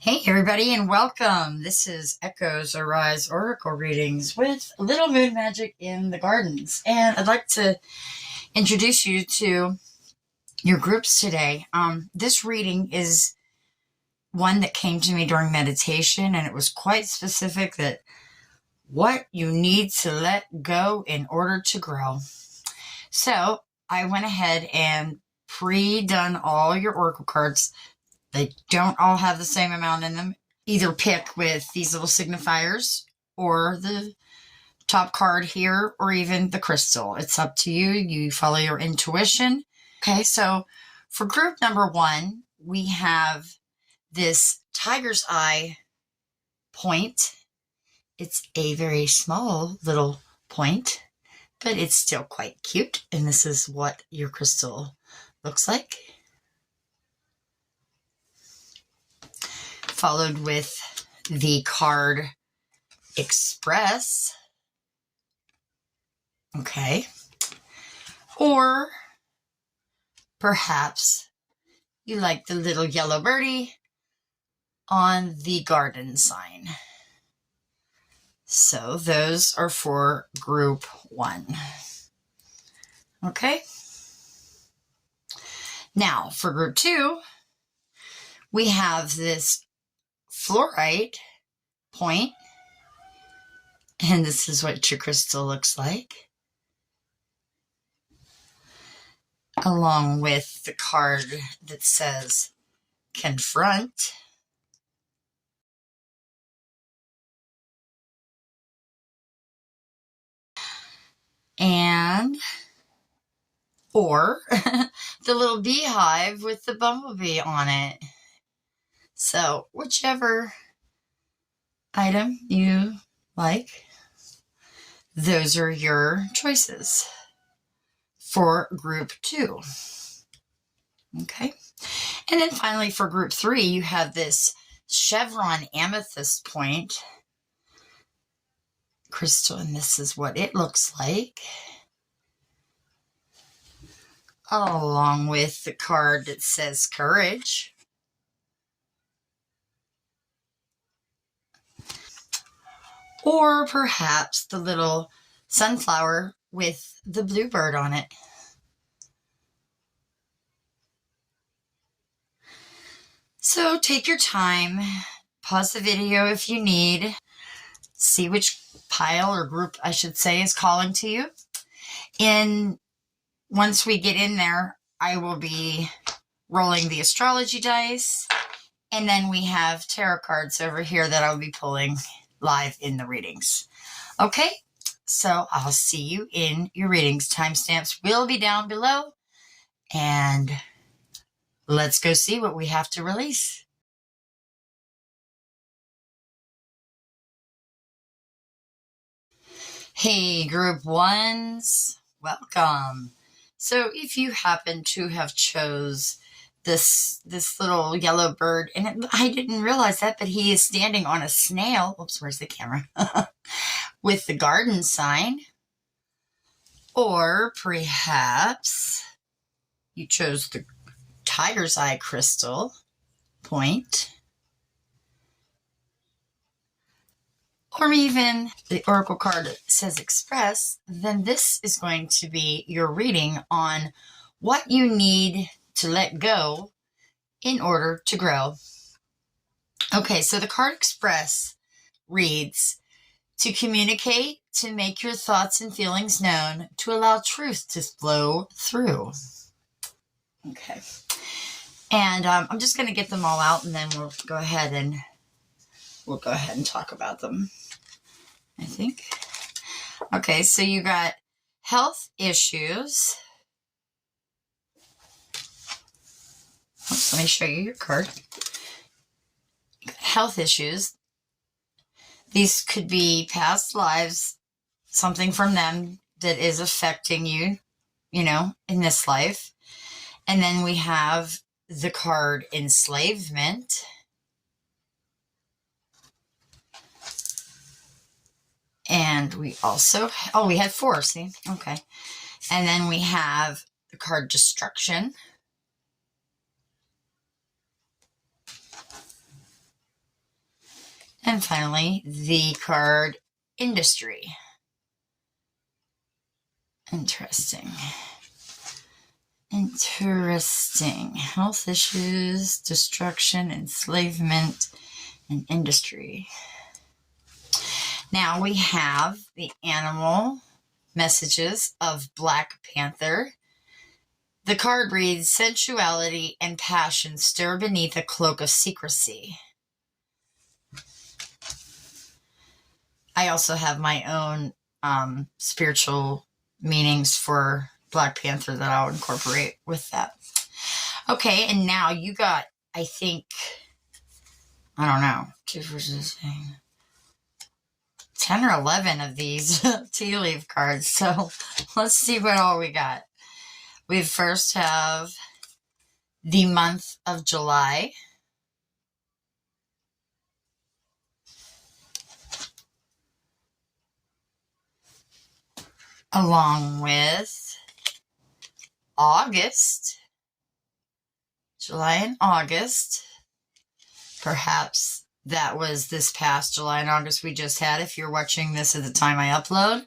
Hey everybody and welcome. This is Echoes Arise Oracle Readings with Little Moon Magic in the Gardens. And I'd like to introduce you to your groups today. This reading is one that came to me during meditation, and it was quite specific that what you need to let go in order to grow. So I went ahead and pre-done all your oracle cards. They don't all have the same amount in them. Either pick with these little signifiers or the top card here or even the crystal. It's up to you. You follow your intuition. Okay, so for group number one, we have this tiger's eye point. It's a very small little point, but it's still quite cute. And this is what your crystal looks like. Followed with the card Express. Okay. Or perhaps you like the little yellow birdie on the garden sign. So those are for group one. Okay. Now for group two, we have this Fluorite point, and this is what your crystal looks like, along with the card that says confront, and or the little beehive with the bumblebee on it. So whichever item you like, those are your choices for group two. Okay. And then finally for group three, you have this Chevron Amethyst point crystal, and this is what it looks like, along with the card that says courage. Or perhaps the little sunflower with the bluebird on it. So take your time, pause the video if you need, see which pile or group, I should say, is calling to you. And once we get in there, I will be rolling the astrology dice. And then we have tarot cards over here that I'll be pulling live in the readings. Okay, so I'll see you in your readings. Timestamps will be down below, and let's go see what we have to release. Hey, group ones, welcome. So if you happen to have chose this little yellow bird, and I didn't realize that, but he is standing on a snail. Oops, where's the camera? With the garden sign. Or perhaps you chose the tiger's eye crystal point. Or even the oracle card that says Express. Then this is going to be your reading on what you need to let go in order to grow. Okay, so the card Express reads, to communicate, to make your thoughts and feelings known, to allow truth to flow through. Okay, and I'm just going to get them all out, and then we'll go ahead and talk about them, I think. Okay, so you got health issues. Oops, let me show you your card. Health issues. These could be past lives, something from them that is affecting you, in this life. And then we have the card enslavement. And we also, we had four, see? Okay. And then we have the card destruction. And finally, the card Industry. Interesting. Interesting. Health issues, destruction, enslavement, and industry. Now we have the animal messages of Black Panther. The card reads, sensuality and passion stir beneath a cloak of secrecy. I also have my own spiritual meanings for Black Panther that I'll incorporate with that. Okay, and now you got, I think, I don't know, 10 or 11 of these tea leaf cards. So let's see what all we got. We first have the month of July. Along with August, July and August. Perhaps that was this past July and August we just had, if you're watching this at the time I upload.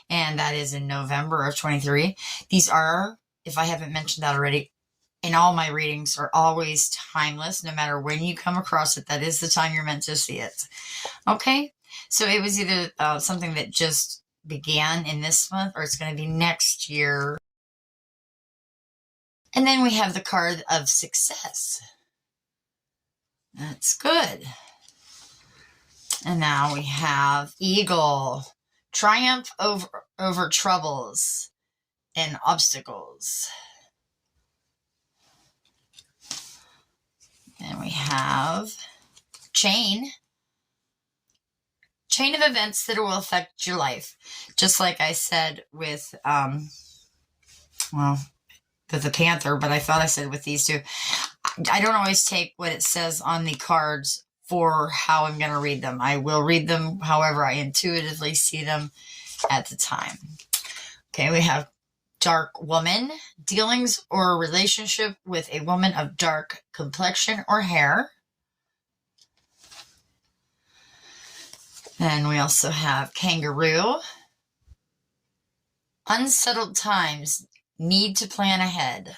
And that is in November of 23. These are, if I haven't mentioned that already, in all my readings are always timeless. No matter when you come across it, that is the time you're meant to see it. Okay? So it was either something that just began in this month, or it's going to be next year. And then we have the card of success. That's good. And now we have Eagle. Triumph over troubles and obstacles. Then we have Chain. Chain of events that will affect your life. Just like I said with, with the Panther, but I thought I said with these two. I don't always take what it says on the cards for how I'm going to read them. I will read them however I intuitively see them at the time. Okay, we have Dark Woman. Dealings or relationship with a woman of dark complexion or hair. Then we also have Kangaroo. Unsettled times. Need to plan ahead.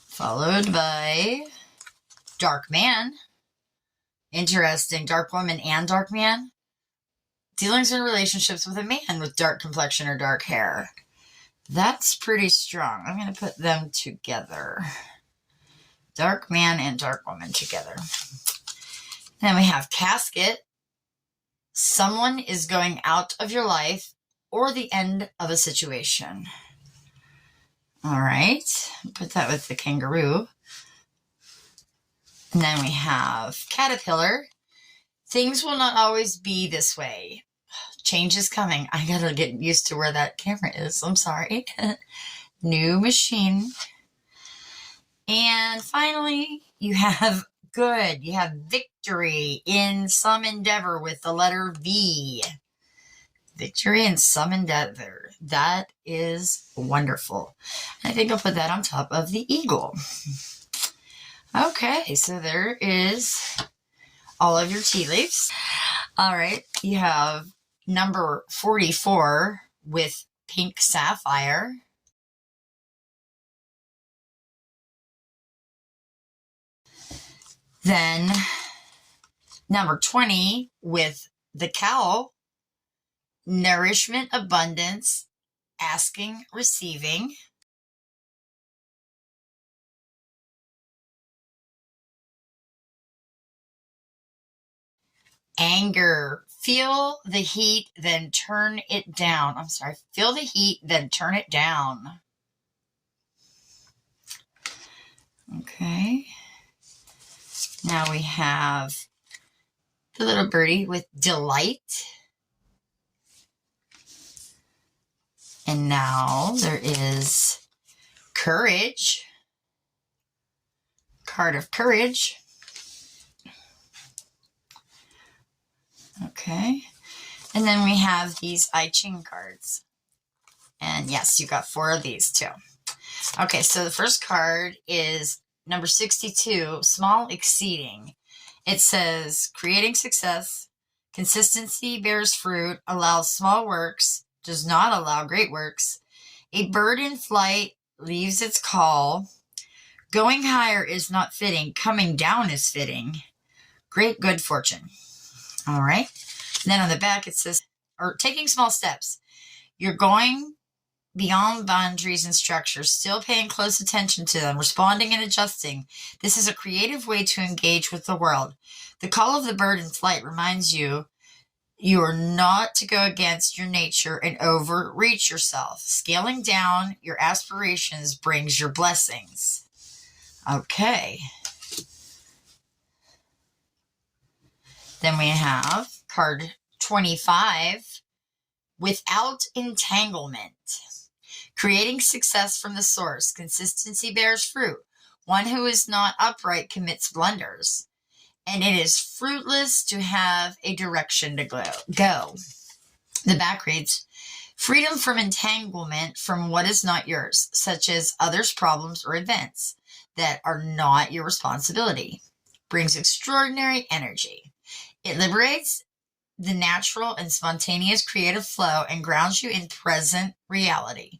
Followed by Dark Man. Interesting. Dark Woman and Dark Man. Dealings in relationships with a man with dark complexion or dark hair. That's pretty strong. I'm going to put them together. Dark Man and Dark Woman together. Then we have Casket. Someone is going out of your life or the end of a situation. All right. Put that with the Kangaroo. And then we have Caterpillar. Things will not always be this way. Change is coming. I gotta get used to where that camera is. I'm sorry. New machine. And finally, you have good. You have victory in some endeavor with the letter V. Victory in some endeavor. That is wonderful. I think I'll put that on top of the eagle. Okay, so there is all of your tea leaves. All right, you have number 44 with pink sapphire. Then number 20 with the cow. Nourishment, abundance, asking, receiving. Anger. Feel the heat, then turn it down. I'm sorry. Feel the heat, then turn it down. Okay. Now we have the little birdie with delight. And now there is courage. Card of courage. Okay. And then we have these CHING cards. And yes, you got 4 of these too. Okay, so the first card is number 62, small exceeding. It says, creating success, consistency bears fruit, allows small works, does not allow great works. A bird in flight leaves its call. Going higher is not fitting, coming down is fitting. Great good fortune. All right. And then on the back it says, or taking small steps. You're going beyond boundaries and structures, still paying close attention to them, responding and adjusting. This is a creative way to engage with the world. The call of the bird in flight reminds you you are not to go against your nature and overreach yourself. Scaling down your aspirations brings your blessings. Okay. Then we have card 25, without entanglement. Creating success from the source. Consistency bears fruit. One who is not upright commits blunders. And it is fruitless to have a direction to go. The back reads, freedom from entanglement from what is not yours, such as others' problems or events that are not your responsibility. Brings extraordinary energy. It liberates the natural and spontaneous creative flow and grounds you in present reality.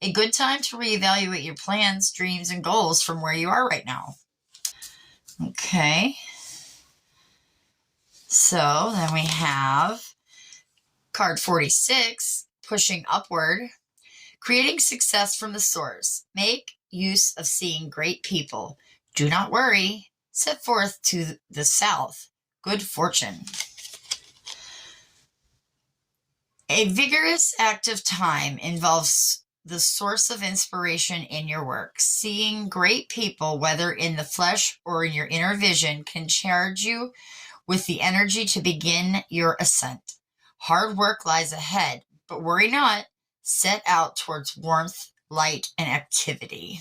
A good time to reevaluate your plans, dreams, and goals from where you are right now. Okay. So then we have card 46, pushing upward. Creating success from the source. Make use of seeing great people. Do not worry. Set forth to the south. Good fortune. A vigorous, active time involves the source of inspiration in your work. Seeing great people, whether in the flesh or in your inner vision, can charge you with the energy to begin your ascent. Hard work lies ahead, but worry not. Set out towards warmth, light, and activity.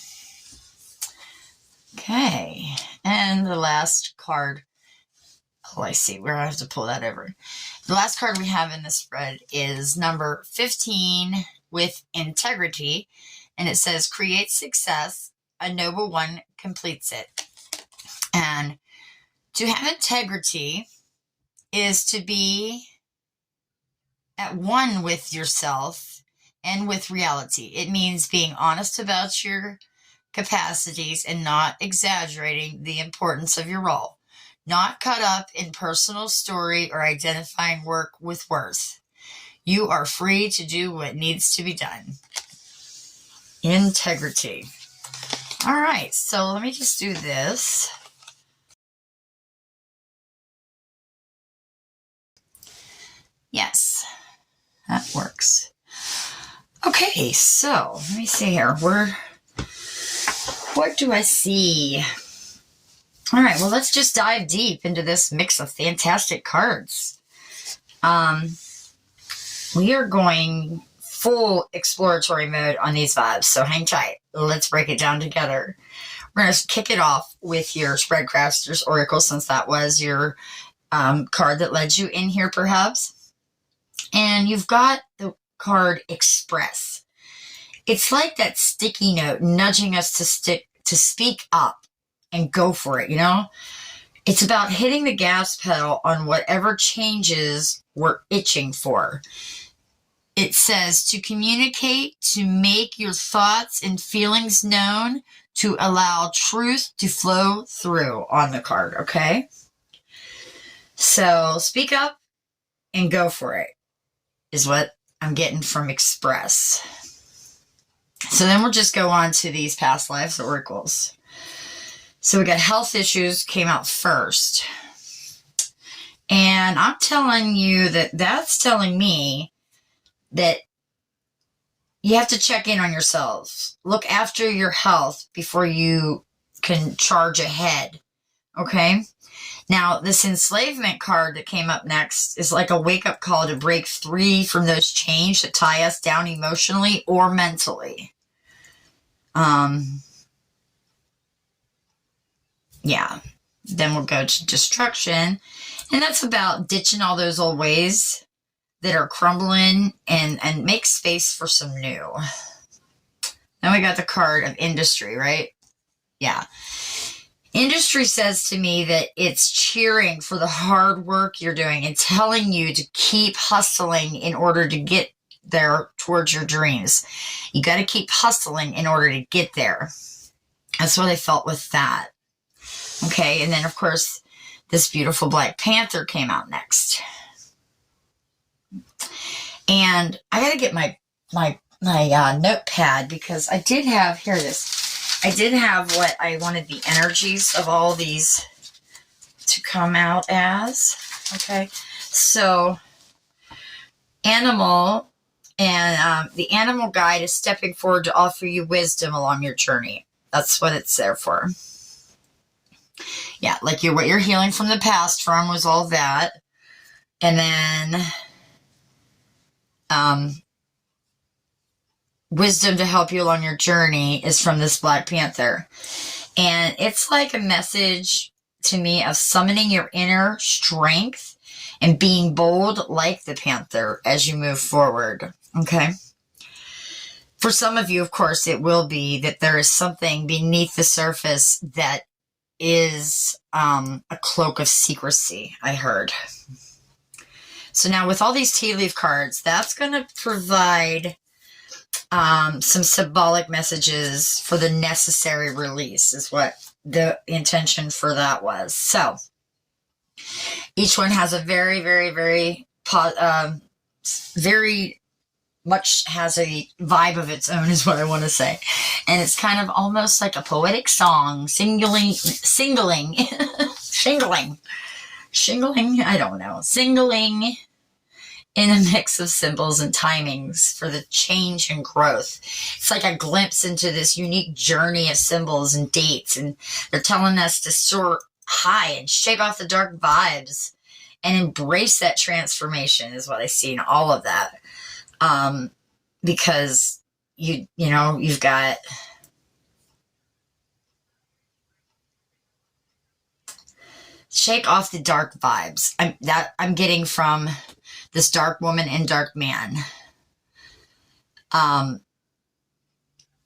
Okay, and the last card. Oh, I see where I have to pull that over. The last card we have in the spread is number 15, with integrity, and it says, create success, a noble one completes it. And to have integrity is to be at one with yourself and with reality. It means being honest about your capacities and not exaggerating the importance of your role. Not caught up in personal story or identifying work with worth. You are free to do what needs to be done. Integrity. All right, so let me just do this. Yes, that works. Okay, so let me see here. What do I see? All right, well, let's just dive deep into this mix of fantastic cards. We are going full exploratory mode on these vibes, so hang tight. Let's break it down together. We're going to kick it off with your Spread Crafters Oracle, since that was your card that led you in here, perhaps. And you've got the card Express. It's like that sticky note nudging us to speak up and go for it, you know? It's about hitting the gas pedal on whatever changes we're itching for. It says to communicate, to make your thoughts and feelings known, to allow truth to flow through on the card, okay? So speak up and go for it is what I'm getting from Express. So then we'll just go on to these past lives oracles. So we got health issues came out first. And I'm telling you that's telling me that you have to check in on yourselves. Look after your health before you can charge ahead. Okay? Now, this enslavement card that came up next is like a wake-up call to break free from those chains that tie us down emotionally or mentally. Yeah. Then we'll go to destruction. And that's about ditching all those old ways that are crumbling and make space for some new. Then we got the card of industry, right? Yeah. Industry says to me that it's cheering for the hard work you're doing and telling you to keep hustling in order to get there towards your dreams. You got to keep hustling in order to get there. That's what I felt with that. Okay, and then of course, this beautiful Black Panther came out next. And I got to get my notepad, because I did have, here it is. I did have what I wanted the energies of all these to come out as. Okay, so animal, and the animal guide is stepping forward to offer you wisdom along your journey. That's what it's there for. Yeah, like what you're healing from the past from was all that. And then wisdom to help you along your journey is from this Black Panther. And it's like a message to me of summoning your inner strength and being bold like the panther as you move forward. Okay. For some of you, of course, it will be that there is something beneath the surface that is a cloak of secrecy, I heard. So now with all these tea leaf cards, that's going to provide some symbolic messages for the necessary release is what the intention for that was. So each one has a very, very, very, very much has a vibe of its own is what I want to say. And it's kind of almost like a poetic song, shingling, I don't know, singling in a mix of symbols and timings for the change and growth. It's like a glimpse into this unique journey of symbols and dates, and they're telling us to soar high and shake off the dark vibes and embrace that transformation is what I see in all of that. Because you've got shake off the dark vibes. I'm getting from this dark woman and dark man.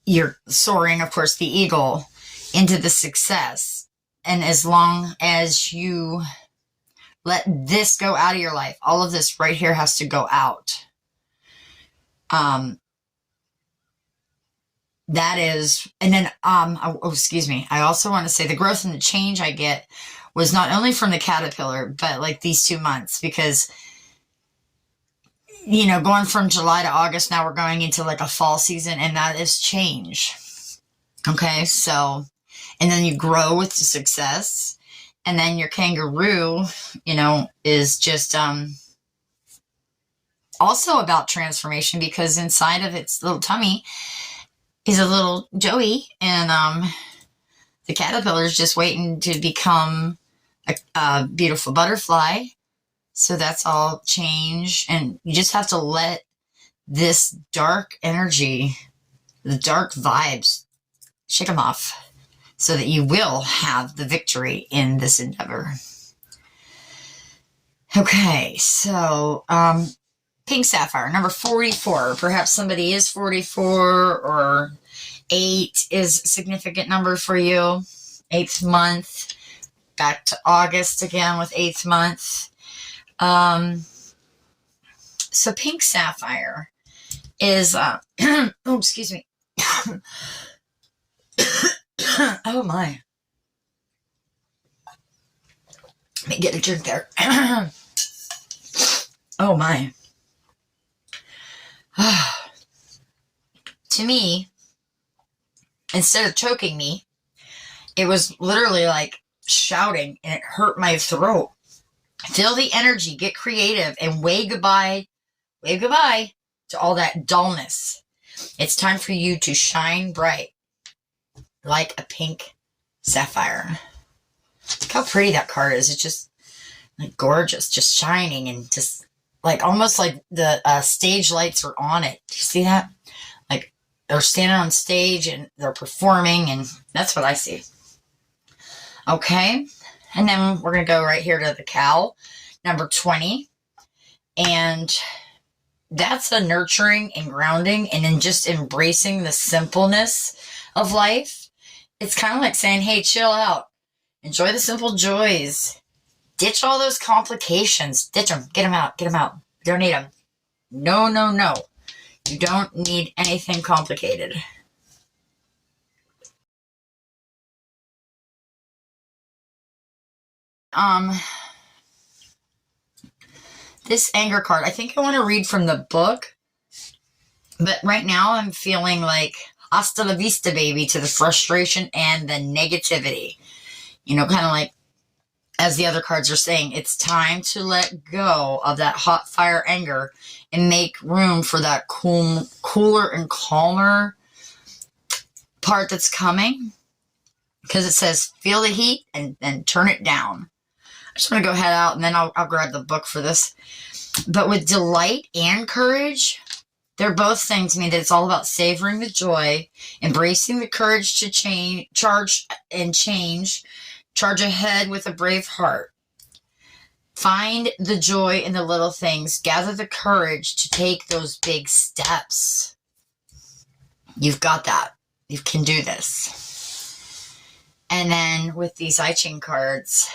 You're soaring, of course, the eagle into the success. And as long as you let this go out of your life, all of this right here has to go out. That is, and then, excuse me. I also want to say the growth and the change I get was not only from the caterpillar, but like these 2 months, because going from July to August, now we're going into like a fall season, and that is change. Okay. So, and then you grow with the success, and then your kangaroo, is just, also about transformation, because inside of its little tummy is a little Joey, and, the caterpillar is just waiting to become a beautiful butterfly. So that's all change. And you just have to let this dark energy, the dark vibes, shake them off so that you will have the victory in this endeavor. Okay, so pink sapphire, number 44. Perhaps somebody is 44, or 8 is a significant number for you. 8th month. Back to August again with 8th month. So pink sapphire is, oh, excuse me. Oh my. Let me get a drink there. Oh my. To me, instead of choking me, it was literally like shouting, and it hurt my throat. Feel the energy, get creative, and wave goodbye to all that dullness. It's time for you to shine bright like a pink sapphire. Look how pretty that card is. It's just like gorgeous, just shining, and just like almost like the stage lights are on it. Do you see that? Like they're standing on stage and they're performing, and that's what I see. Okay. And then we're going to go right here to the cow, number 20. And that's a nurturing and grounding, and then just embracing the simpleness of life. It's kind of like saying, hey, chill out. Enjoy the simple joys. Ditch all those complications. Ditch them. Get them out. Get them out. You don't need them. No, no, no. You don't need anything complicated. This anger card, I think I want to read from the book, but right now I'm feeling like hasta la vista, baby, to the frustration and the negativity. You know, kind of like, as the other cards are saying, it's time to let go of that hot fire anger and make room for that cooler and calmer part that's coming. Because it says, feel the heat and then turn it down. I just want to go head out and then I'll grab the book for this. But with delight and courage, they're both saying to me that it's all about savoring the joy, embracing the courage to charge ahead with a brave heart. Find the joy in the little things. Gather the courage to take those big steps. You've got that. You can do this. And then with these CHING cards,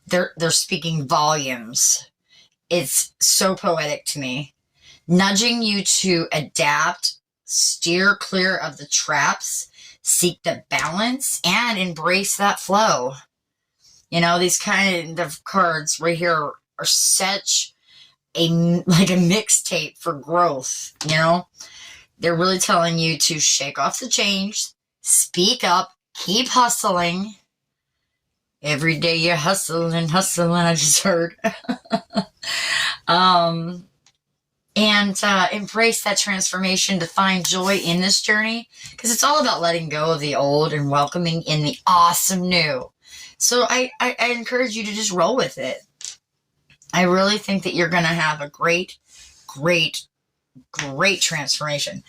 they're speaking volumes. It's so poetic to me. Nudging you to adapt, steer clear of the traps, seek the balance, and embrace that flow. You know, these kind of cards right here are such like a mixtape for growth, you know? They're really telling you to shake off the chains, speak up, keep hustling. Every day you're hustling, I just heard. And embrace that transformation to find joy in this journey, because it's all about letting go of the old and welcoming in the awesome new. So I encourage you to just roll with it. I really think that you're going to have a great, great, great transformation.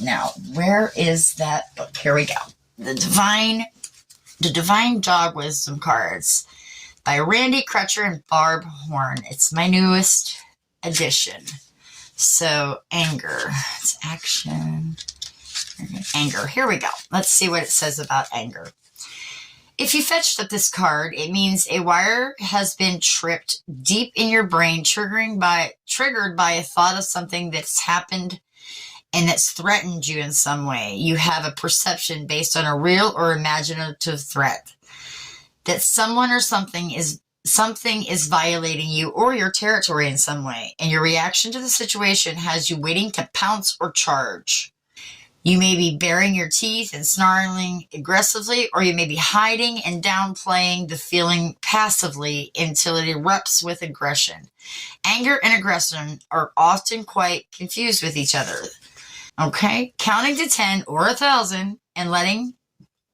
Now, where is that book? Here we go. The Divine Dog Wisdom Cards by Randy Crutcher and Barb Horn. It's my newest edition. So, anger. It's action. Anger. Here we go. Let's see what it says about anger. If you fetched up this card, it means a wire has been tripped deep in your brain, triggered by a thought of something that's happened and that's threatened you in some way. You have a perception based on a real or imaginative threat that someone or something is violating you or your territory in some way, and your reaction to the situation has you waiting to pounce or charge. You may be baring your teeth and snarling aggressively, or you may be hiding and downplaying the feeling passively until it erupts with aggression. Anger and aggression are often quite confused with each other. Okay? Counting to 10 or 1,000 and letting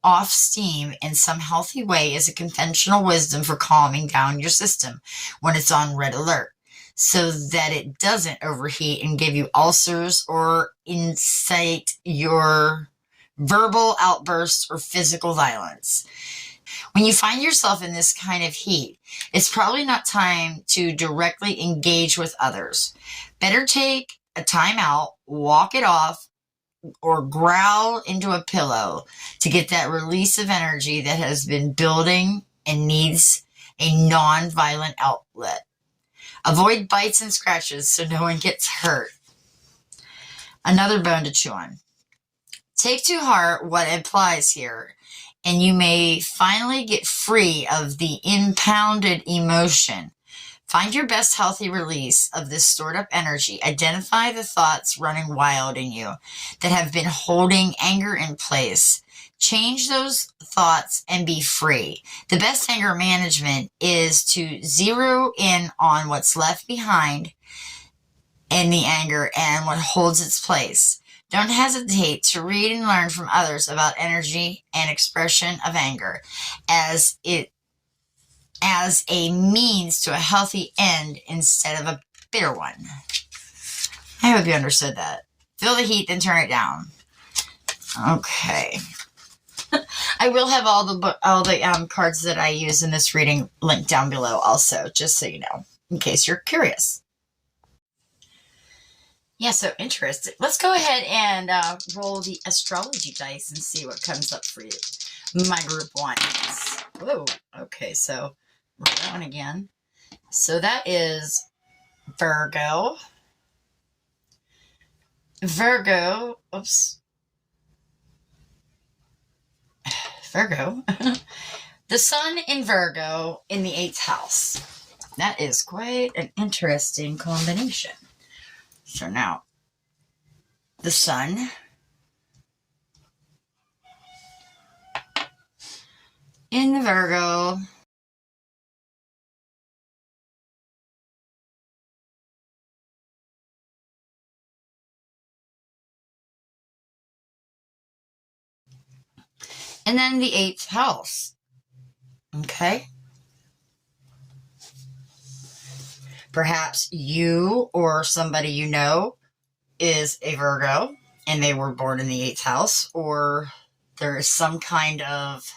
off steam in some healthy way is a conventional wisdom for calming down your system when it's on red alert, so that it doesn't overheat and give you ulcers or incite your verbal outbursts or physical violence. When you find yourself in this kind of heat, it's probably not time to directly engage with others. Better take a time out, walk it off, or growl into a pillow to get that release of energy that has been building and needs a non-violent outlet. Avoid bites and scratches so no one gets hurt. Another bone to chew on. Take to heart what implies here, and you may finally get free of the impounded emotion. Find your best healthy release of this stored up energy. Identify the thoughts running wild in you that have been holding anger in place. Change those thoughts and be free. The best anger management is to zero in on what's left behind in the anger and what holds its place. Don't hesitate to read and learn from others about energy and expression of anger as a means to a healthy end instead of a bitter one. I hope you understood that. Feel the heat, then turn it down. Okay. I will have all the cards that I use in this reading linked down below also, just so you know, in case you're curious. Yeah, so interesting. Let's go ahead and roll the astrology dice and see what comes up for you. My group ones. Whoa. Okay, so we're going again. So that is Virgo. Virgo. Oops. Virgo. The sun in Virgo in the 8th house. That is quite an interesting combination. So now, the sun in the Virgo. And then the 8th house. Okay. Perhaps you or somebody you know is a Virgo and they were born in the 8th house, or there is some kind of,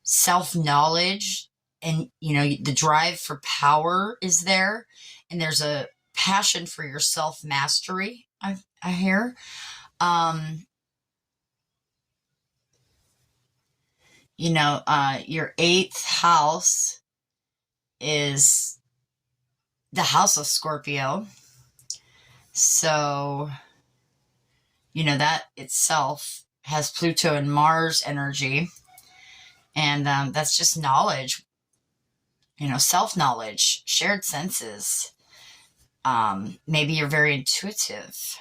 self-knowledge, and, the drive for power is there, and there's a passion for your self-mastery, I hear. Your 8th house is the house of Scorpio. So, that itself has Pluto and Mars energy. And that's just knowledge, self-knowledge, shared senses. Maybe you're very intuitive.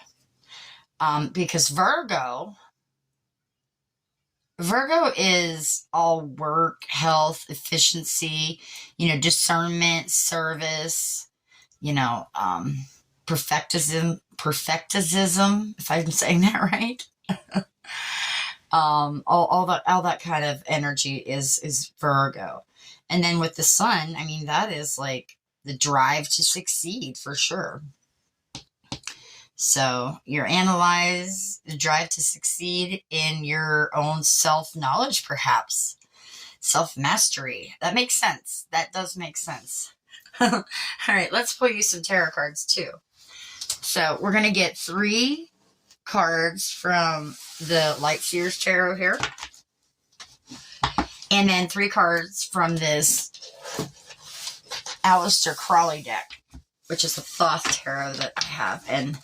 Because Virgo is all work, health, efficiency, discernment, service, perfectism, if I'm saying that right. All that kind of energy is Virgo. And then with the sun, I mean, that is like the drive to succeed for sure. So you're analyze the drive to succeed in your own self-knowledge, perhaps. Self-mastery. That makes sense. That does make sense. All right, let's pull you some tarot cards too. So we're going to get 3 cards from the Light Seers Tarot here. And then 3 cards from this Aleister Crowley deck, which is the Thoth Tarot that I have. And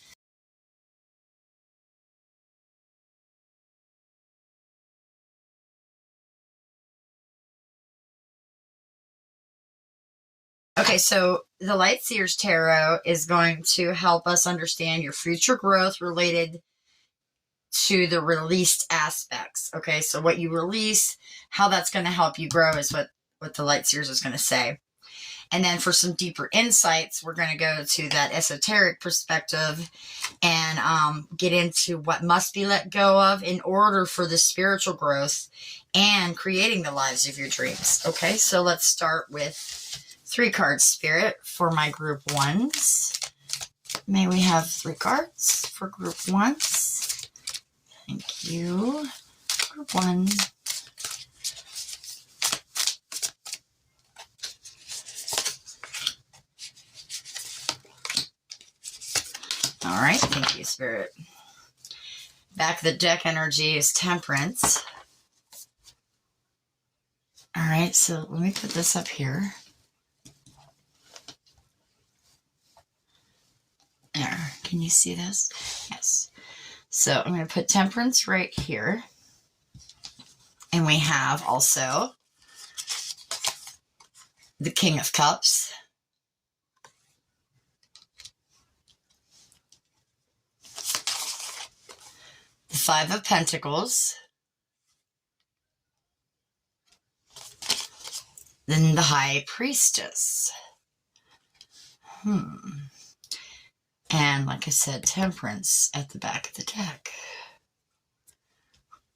okay, so the Light Seers Tarot is going to help us understand your future growth related to the released aspects. Okay, so what you release, how that's going to help you grow is what the Light Seers is going to say. And then for some deeper insights, we're going to go to that esoteric perspective and get into what must be let go of in order for the spiritual growth and creating the lives of your dreams. Okay, so let's start with 3 cards, Spirit, for my group 1s. May we have 3 cards for group 1s? Thank you. Group 1. All right, thank you, Spirit. Back of the deck energy is Temperance. All right, so let me put this up here. There, can you see this? Yes. So I'm going to put Temperance right here. And we have also the King of Cups. The 5 of Pentacles. Then the High Priestess. And like I said, Temperance at the back of the deck.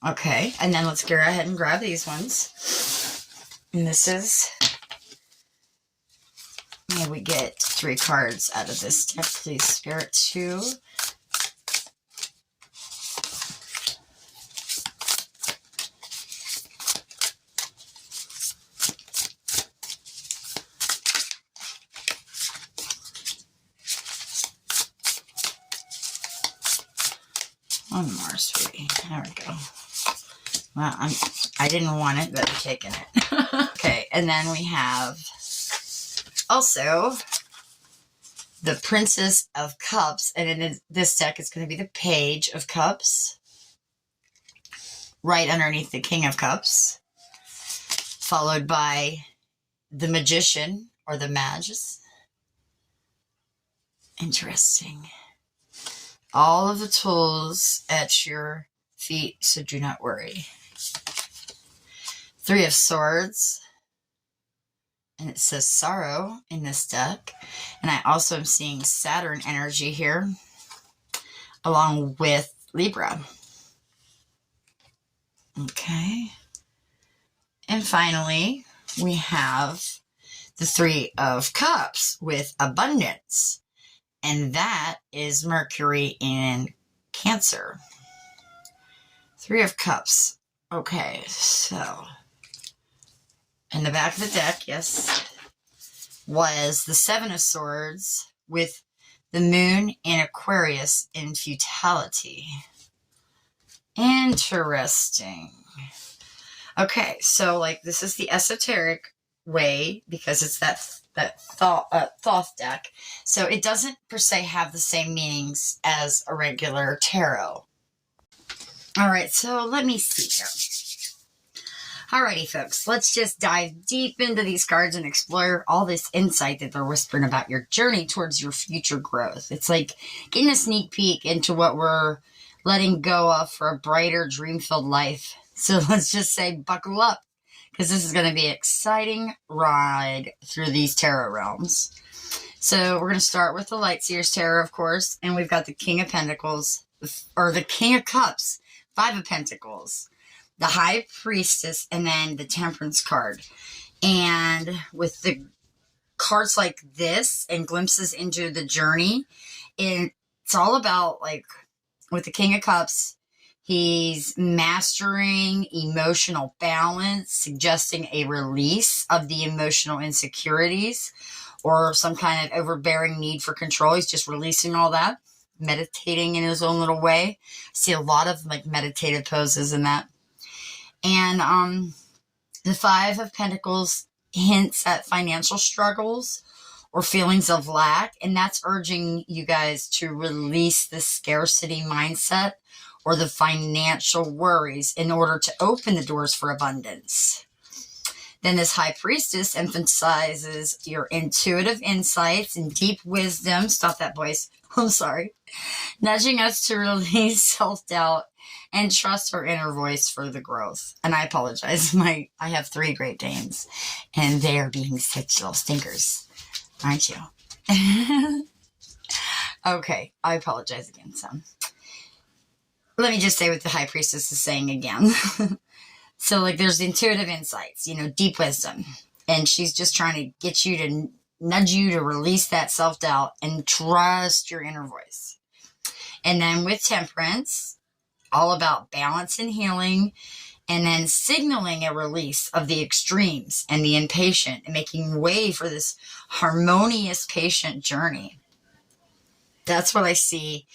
Okay, and then let's go ahead and grab these ones. And this is, may we get 3 cards out of this deck, please, Spirit, too. One more, sweetie. There we go. Well, I didn't want it, but I'm taking it. Okay, and then we have also the Princess of Cups, and in this deck it's going to be the Page of Cups, right underneath the King of Cups, followed by the Magician, or the Magus. Interesting. All of the tools at your feet, so do not worry. Three of Swords, and it says sorrow in this deck. And I also am seeing Saturn energy here, along with Libra. Okay. And finally, we have the Three of Cups with abundance. And that is Mercury in Cancer. Three of Cups. Okay, so in the back of the deck, yes, was the Seven of Swords with the Moon in Aquarius in futility. Interesting. Okay, so like this is the esoteric way because it's that Thoth deck. So it doesn't per se have the same meanings as a regular tarot. All right, so let me see here. Alrighty, folks, let's just dive deep into these cards and explore all this insight that they're whispering about your journey towards your future growth. It's like getting a sneak peek into what we're letting go of for a brighter, dream-filled life. So let's just say buckle up, because this is going to be an exciting ride through these tarot realms. So we're going to start with the Light Seer's Tarot, of course, and we've got the King of Pentacles, or the King of Cups, Five of Pentacles, the High Priestess, and then the Temperance card. And with the cards like this and glimpses into the journey, it's all about, like, with the King of Cups, he's mastering emotional balance, suggesting a release of the emotional insecurities or some kind of overbearing need for control. He's just releasing all that, meditating in his own little way. I see a lot of like meditative poses in that. And the Five of Pentacles hints at financial struggles or feelings of lack, and that's urging you guys to release the scarcity mindset or the financial worries in order to open the doors for abundance. Then this High Priestess emphasizes your intuitive insights and deep wisdom. Stop that voice. I'm sorry. Nudging us to release self-doubt and trust our inner voice for the growth. And I apologize. I have 3 Great Danes, and they are being such little stinkers. Aren't you? Okay. I apologize again, son. Let me just say what the High Priestess is saying again. So, like, there's intuitive insights, deep wisdom. And she's just trying to get you to nudge you to release that self-doubt and trust your inner voice. And then with Temperance, all about balance and healing, and then signaling a release of the extremes and the impatient and making way for this harmonious, patient journey. That's what I see,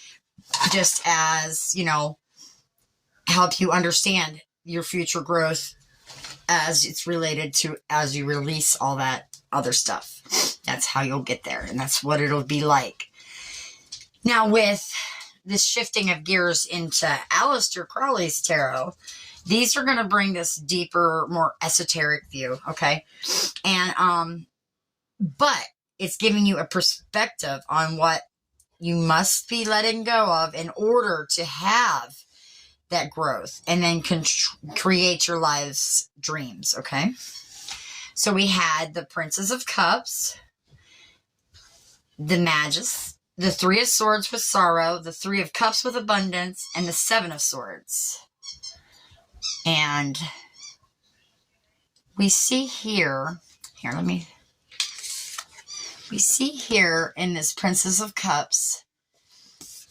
just as, help you understand your future growth as it's related to as you release all that other stuff. That's how you'll get there, and that's what it'll be like. Now, with this shifting of gears into Aleister Crowley's tarot, these are going to bring this deeper, more esoteric view, okay? And, but it's giving you a perspective on what you must be letting go of in order to have that growth and then create your life's dreams, okay? So we had the Princess of Cups, the Magus, the Three of Swords with sorrow, the Three of Cups with abundance, and the Seven of Swords. And we see here, we see here in this Princess of Cups,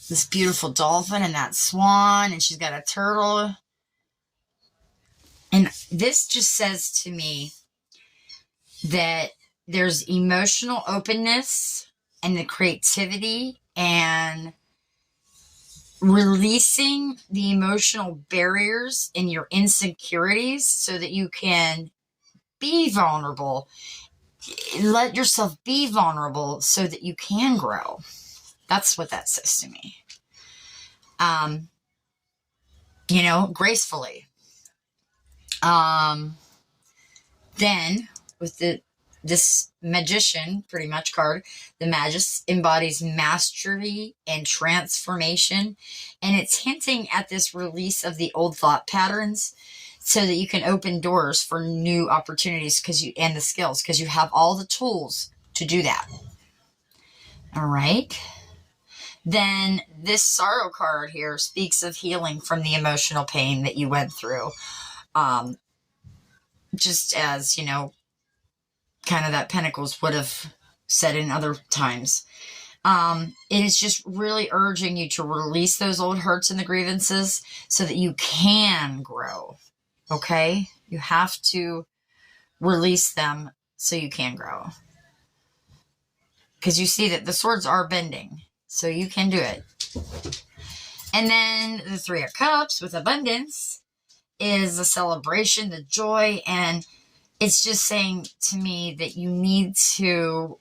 this beautiful dolphin and that swan, and she's got a turtle. And this just says to me that there's emotional openness and the creativity and releasing the emotional barriers and your insecurities so that you can be vulnerable. Let yourself be vulnerable so that you can grow. That's what that says to me. Gracefully. Then with this magician, pretty much card, the Magus embodies mastery and transformation, and it's hinting at this release of the old thought patterns so that you can open doors for new opportunities and the skills, because you have all the tools to do that. All right. Then this sorrow card here speaks of healing from the emotional pain that you went through. Just as, kind of that Pentacles would have said in other times. It is just really urging you to release those old hurts and the grievances so that you can grow. Okay? You have to release them so you can grow. Because you see that the swords are bending. So you can do it. And then the Three of Cups with abundance is a celebration, the joy, and it's just saying to me that you need to,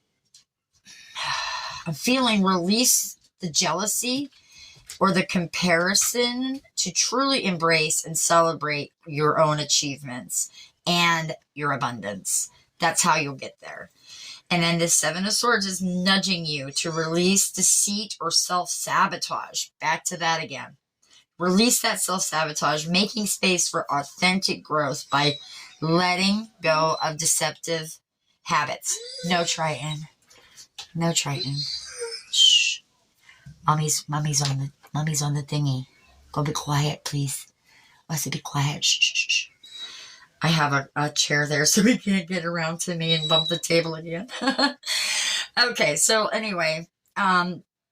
I'm feeling, release the jealousy or the comparison to truly embrace and celebrate your own achievements and your abundance. That's how you'll get there. And then the Seven of Swords is nudging you to release deceit or self-sabotage. Back to that again. Release that self-sabotage, making space for authentic growth by letting go of deceptive habits. No Triton. No Triton. Shh. Mommy's on the thingy. Go be quiet, please. I said be quiet. Shh, shh, shh. I have a chair there so he can't get around to me and bump the table again. Okay, so anyway,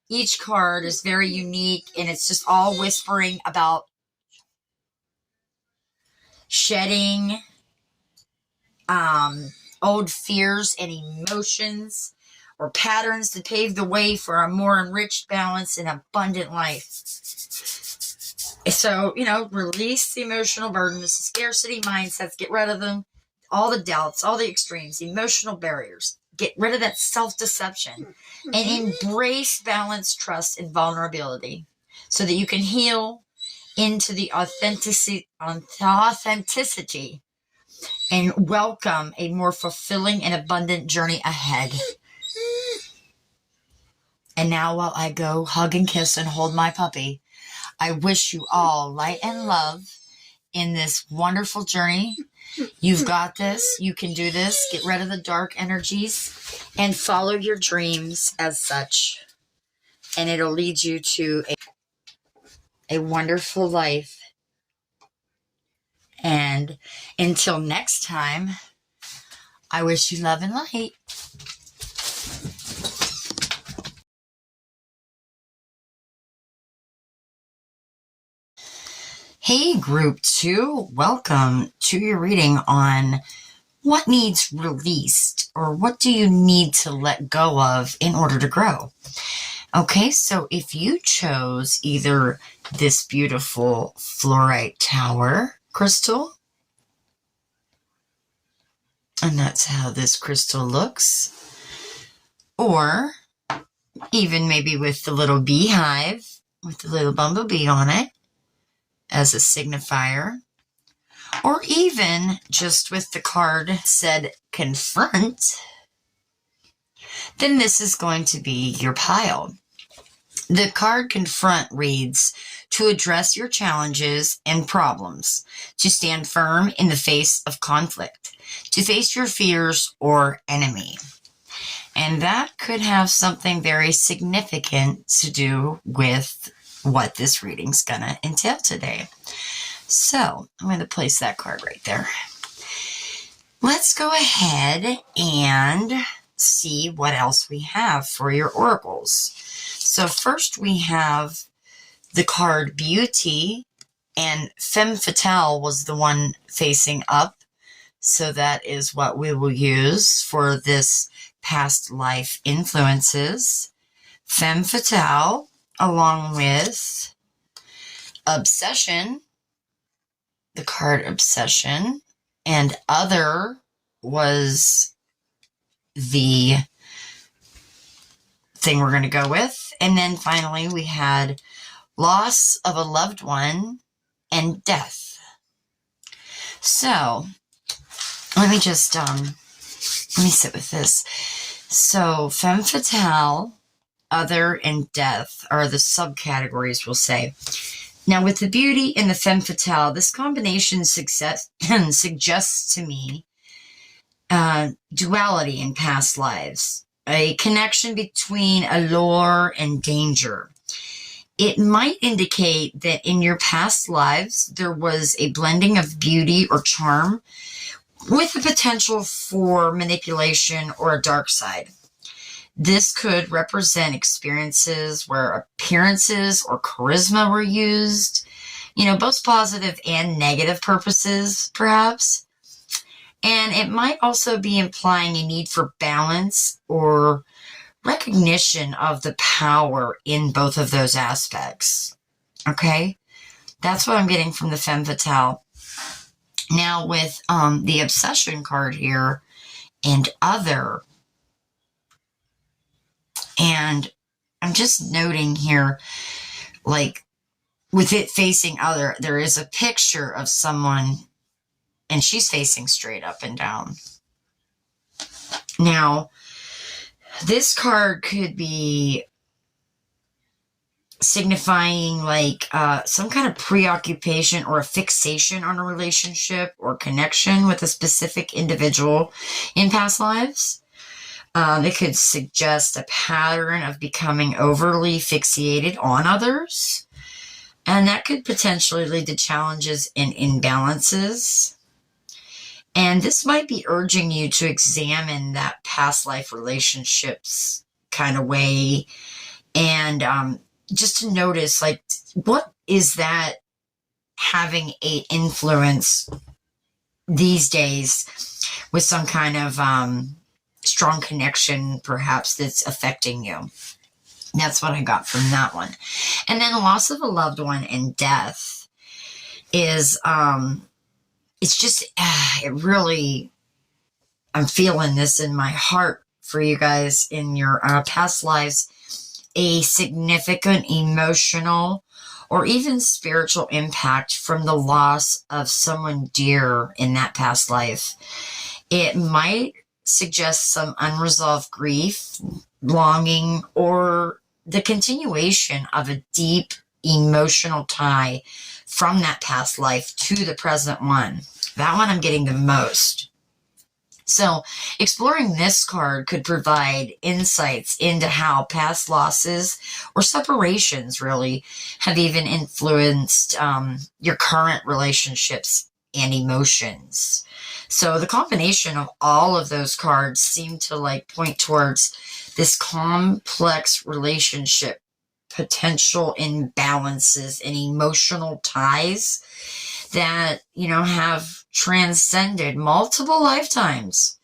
each card is very unique, and it's just all whispering about shedding old fears and emotions or patterns to pave the way for a more enriched, balanced, and abundant life. So, release the emotional burdens, scarcity mindsets, get rid of them, all the doubts, all the extremes, emotional barriers. Get rid of that self-deception and embrace balance, trust, and vulnerability so that you can heal into the authenticity and welcome a more fulfilling and abundant journey ahead. And now while I go hug and kiss and hold my puppy, I wish you all light and love in this wonderful journey. You've got this. You can do this. Get rid of the dark energies and follow your dreams as such. And it'll lead you to a wonderful life. And until next time, I wish you love and light. Hey, Group 2, welcome to your reading on what needs released, or what do you need to let go of in order to grow. Okay, so if you chose either this beautiful fluorite tower crystal, and that's how this crystal looks, or even maybe with the little beehive, with the little bumblebee on it, as a signifier, or even just with the card said confront, then this is going to be your pile. The card confront reads, to address your challenges and problems, to stand firm in the face of conflict, to face your fears or enemy. And that could have something very significant to do with what this reading's gonna entail today. So I'm going to place that card right there. Let's go ahead and see what else we have for your oracles. So first we have the card Beauty, and Femme Fatale was the one facing up. So that is what we will use for this past life influences. Femme Fatale, along with Obsession, the card Obsession, and Other was the thing we're going to go with. And then finally we had Loss of a Loved One and Death. So let me just let me sit with this. So Femme Fatale, Other, and Death are the subcategories, we'll say. Now with the Beauty and the Femme Fatale, this combination suggests to me duality in past lives, a connection between allure and danger. It might indicate that in your past lives, there was a blending of beauty or charm with the potential for manipulation or a dark side. This could represent experiences where appearances or charisma were used, both positive and negative purposes, perhaps. And it might also be implying a need for balance or recognition of the power in both of those aspects. Okay? That's what I'm getting from the Femme Fatale. Now with the Obsession card here and Other, and I'm just noting here, like with it facing Other, there is a picture of someone and she's facing straight up and down. Now, this card could be signifying like some kind of preoccupation or a fixation on a relationship or connection with a specific individual in past lives. It could suggest a pattern of becoming overly fixated on others. And that could potentially lead to challenges and imbalances. And this might be urging you to examine that past life relationships kind of way. And just to notice, like, what is that having an influence these days with some kind of strong connection, perhaps, that's affecting you. That's what I got from that one. And then Loss of a Loved One and Death is, it's just, it really, I'm feeling this in my heart for you guys in your past lives, a significant emotional or even spiritual impact from the loss of someone dear in that past life. It might suggest some unresolved grief, longing, or the continuation of a deep emotional tie from that past life to the present one. That one I'm getting the most. So exploring this card could provide insights into how past losses or separations really have even influenced your current relationships and emotions. So the combination of all of those cards seem to like point towards this complex relationship, potential imbalances and emotional ties that, have transcended multiple lifetimes.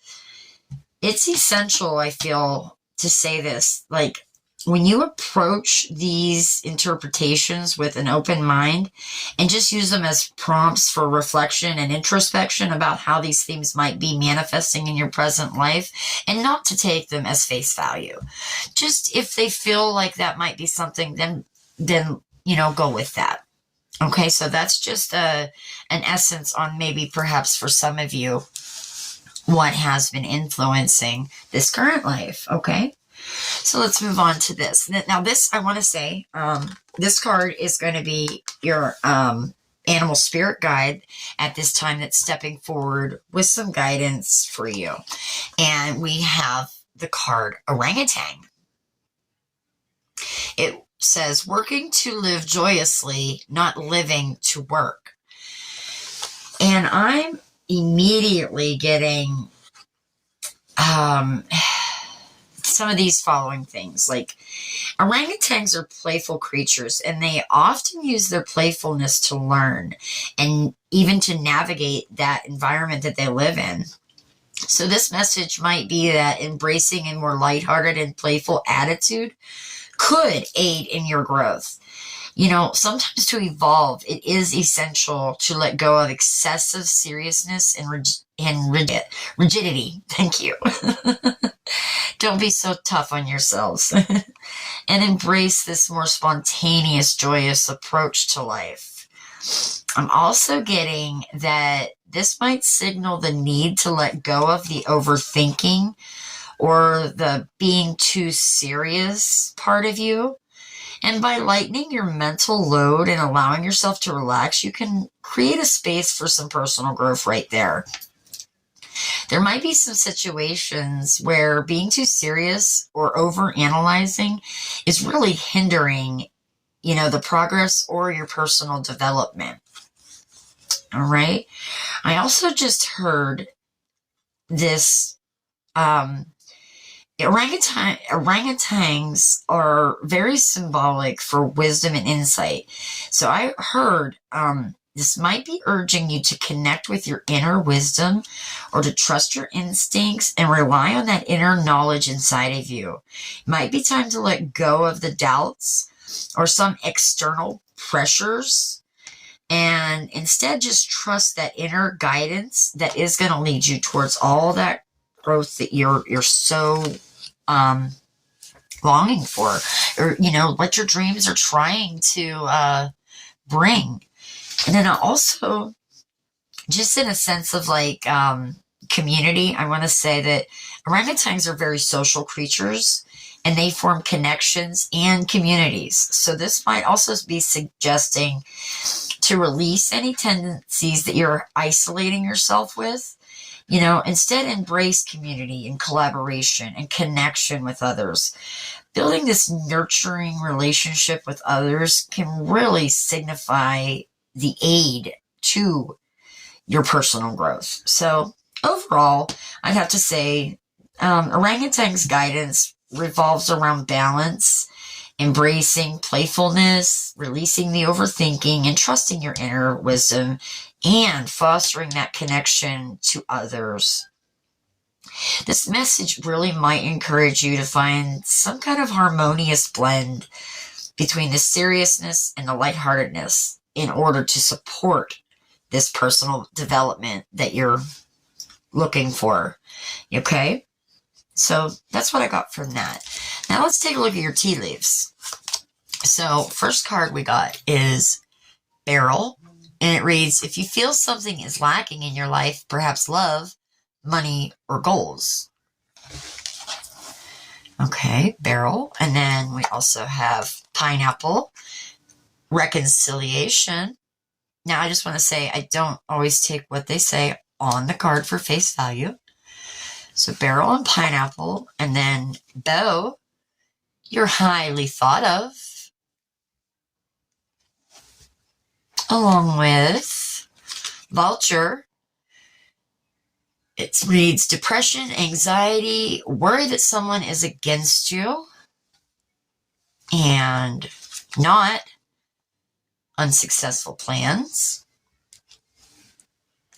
It's essential, I feel, to say this. Like, when you approach these interpretations with an open mind and just use them as prompts for reflection and introspection about how these themes might be manifesting in your present life, and not to take them as face value. Just if they feel like that might be something, then go with that. Okay, so that's just an essence on maybe perhaps for some of you what has been influencing this current life, okay? So let's move on to this. Now this, I want to say, this card is going to be your animal spirit guide at this time that's stepping forward with some guidance for you. And we have the card Orangutan. It says, working to live joyously, not living to work. And I'm immediately getting some of these following things. Like, orangutans are playful creatures, and they often use their playfulness to learn and even to navigate that environment that they live in. So this message might be that embracing a more lighthearted and playful attitude could aid in your growth. sometimes to evolve, it is essential to let go of excessive seriousness and rigidity. Thank you. Don't be so tough on yourselves and embrace this more spontaneous, joyous approach to life. I'm also getting that this might signal the need to let go of the overthinking or the being too serious part of you. And by lightening your mental load and allowing yourself to relax, you can create a space for some personal growth right there. There might be some situations where being too serious or over-analyzing is really hindering, the progress or your personal development. All right. I also just heard this, orangutans are very symbolic for wisdom and insight. So I heard this might be urging you to connect with your inner wisdom or to trust your instincts and rely on that inner knowledge inside of you. It might be time to let go of the doubts or some external pressures and instead just trust that inner guidance that is going to lead you towards all that growth that you're so longing for, or what your dreams are trying to bring. And then also, just in a sense of community, I want to say that orangutans are very social creatures and they form connections and communities. So this might also be suggesting to release any tendencies that you're isolating yourself with. Instead embrace community and collaboration and connection with others. Building this nurturing relationship with others can really signify the aid to your personal growth. So overall, I'd have to say orangutan's guidance revolves around balance, embracing playfulness, releasing the overthinking, and trusting your inner wisdom, and fostering that connection to others. This message really might encourage you to find some kind of harmonious blend between the seriousness and the lightheartedness in order to support this personal development that you're looking for. Okay? So that's what I got from that. Now let's take a look at your tea leaves. So first card we got is Beryl. And it reads, if you feel something is lacking in your life, perhaps love, money, or goals. Okay, Beryl. And then we also have Pineapple, reconciliation. Now, I just want to say I don't always take what they say on the card for face value. So Beryl and Pineapple. And then Beau, you're highly thought of. Along with Vulture, it reads depression, anxiety, worry that someone is against you, and not unsuccessful plans.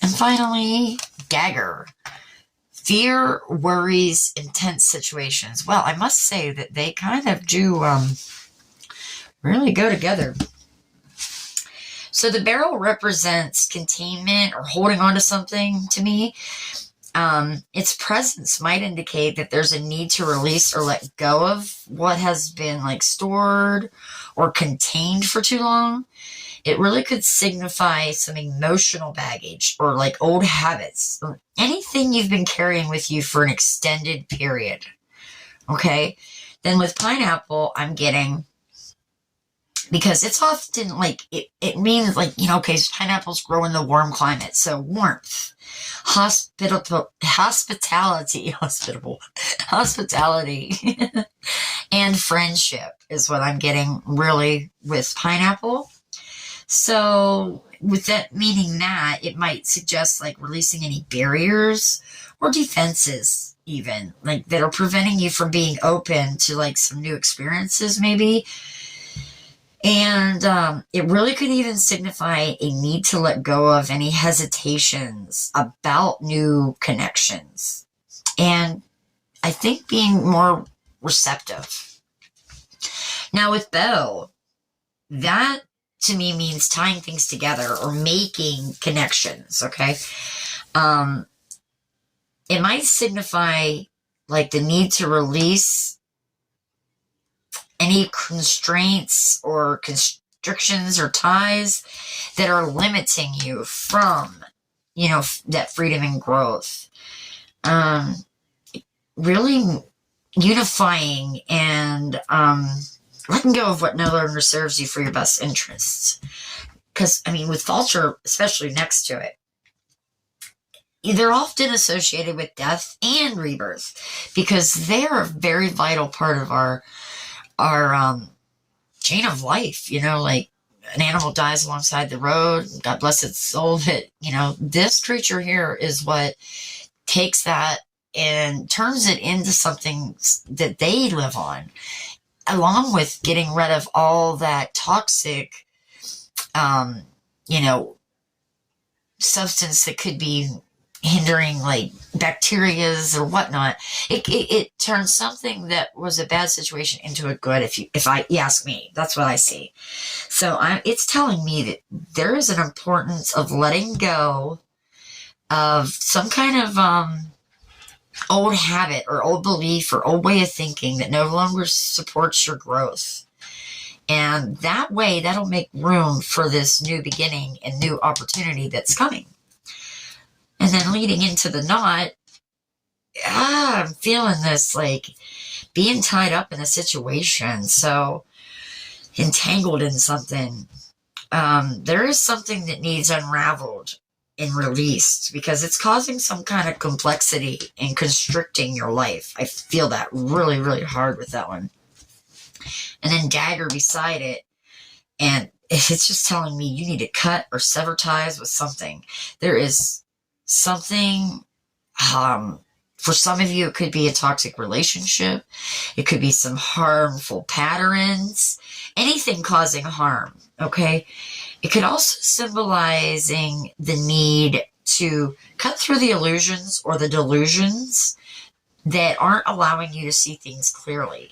And finally, Dagger, fear, worries, intense situations. Well, I must say that they kind of do really go together. So the barrel represents containment or holding on to something to me. Its presence might indicate that there's a need to release or let go of what has been stored or contained for too long. It really could signify some emotional baggage or old habits, or anything you've been carrying with you for an extended period. Okay. Then with Pineapple, I'm getting, because it's often it means okay, so pineapples grow in the warm climate. So warmth, hospitality, and friendship is what I'm getting really with Pineapple. So with that meaning that it might suggest releasing any barriers or defenses even that are preventing you from being open to some new experiences maybe. And it really could even signify a need to let go of any hesitations about new connections. And I think being more receptive. Now with Beau, that to me means tying things together or making connections, okay? It might signify like the need to release any constraints or constrictions or ties that are limiting you from, you know, that freedom and growth. Really unifying and letting go of what no longer serves you for your best interests. Because, I mean, with vulture, especially next to it, they're often associated with death and rebirth because they're a very vital part of our chain of life. You know, like an animal dies alongside the road, God bless its soul, but, you know, this creature here is what takes that and turns it into something that they live on, along with getting rid of all that toxic, you know, substance that could be hindering, like bacterias or whatnot. It turns something that was a bad situation into a good. If you ask me, that's what I see. So it's telling me that there is an importance of letting go of some kind of old habit or old belief or old way of thinking that no longer supports your growth. And that way, that'll make room for this new beginning and new opportunity that's coming. And then leading into the knot, I'm feeling this like being tied up in a situation, so entangled in something. There is something that needs unraveled and released because it's causing some kind of complexity and constricting your life. I feel that really, really hard with that one. And then dagger beside it, and it's just telling me you need to cut or sever ties with something. There is something, for some of you, it could be a toxic relationship. It could be some harmful patterns, anything causing harm, okay? It could also symbolizing the need to cut through the illusions or the delusions that aren't allowing you to see things clearly.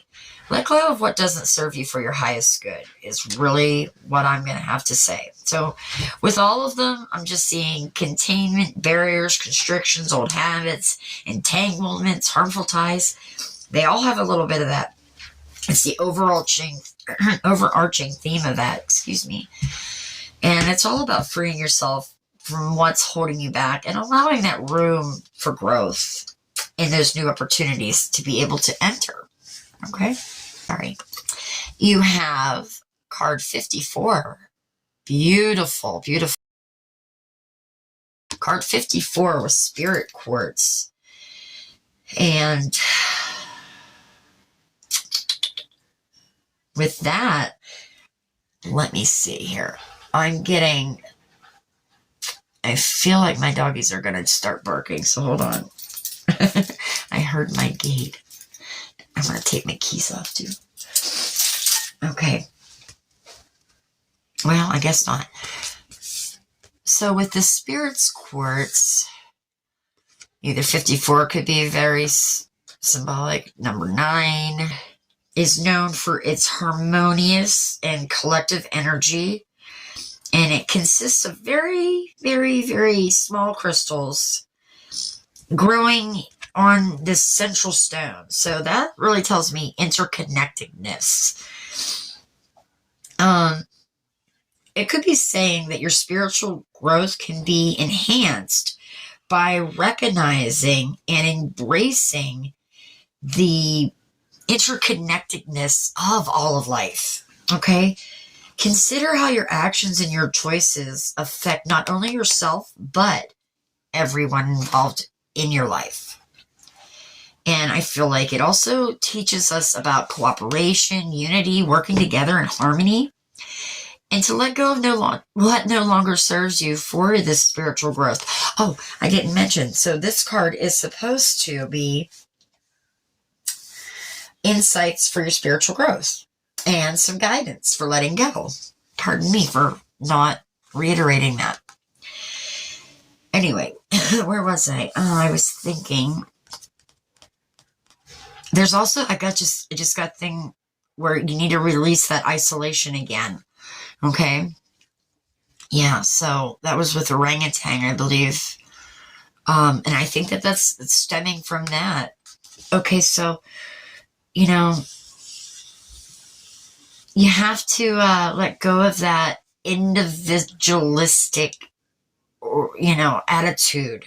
Let go of what doesn't serve you for your highest good is really what I'm going to have to say. So with all of them, I'm just seeing containment, barriers, constrictions, old habits, entanglements, harmful ties. They all have a little bit of that. It's the overarching theme of that, excuse me. And it's all about freeing yourself from what's holding you back and allowing that room for growth in those new opportunities to be able to enter. Okay? All right. You have card 54. Beautiful, beautiful. Card 54 with spirit quartz. And with that, let me see here. I feel like my doggies are going to start barking, so hold on. I heard my gate. I'm going to take my keys off too. Okay. Well, I guess not. So with the Spirit's Quartz, either 54 could be very symbolic. Number 9 is known for its harmonious and collective energy. And it consists of very, very, very small crystals growing on this central stone. So that really tells me interconnectedness. It could be saying that your spiritual growth can be enhanced by recognizing and embracing the interconnectedness of all of life. Okay? Consider how your actions and your choices affect not only yourself, but everyone involved in your life. And I feel like it also teaches us about cooperation, unity, working together in harmony, and to let go of what no longer serves you for this spiritual growth. Oh, I didn't mention. So this card is supposed to be insights for your spiritual growth and some guidance for letting go. Pardon me for not reiterating that. Anyway, where was I? Oh, I was thinking. There's also, I just got a thing where you need to release that isolation again. Okay. Yeah, so that was with orangutan, I believe. And I think that that's stemming from that. Okay, so, you know, you have to let go of that individualistic, attitude.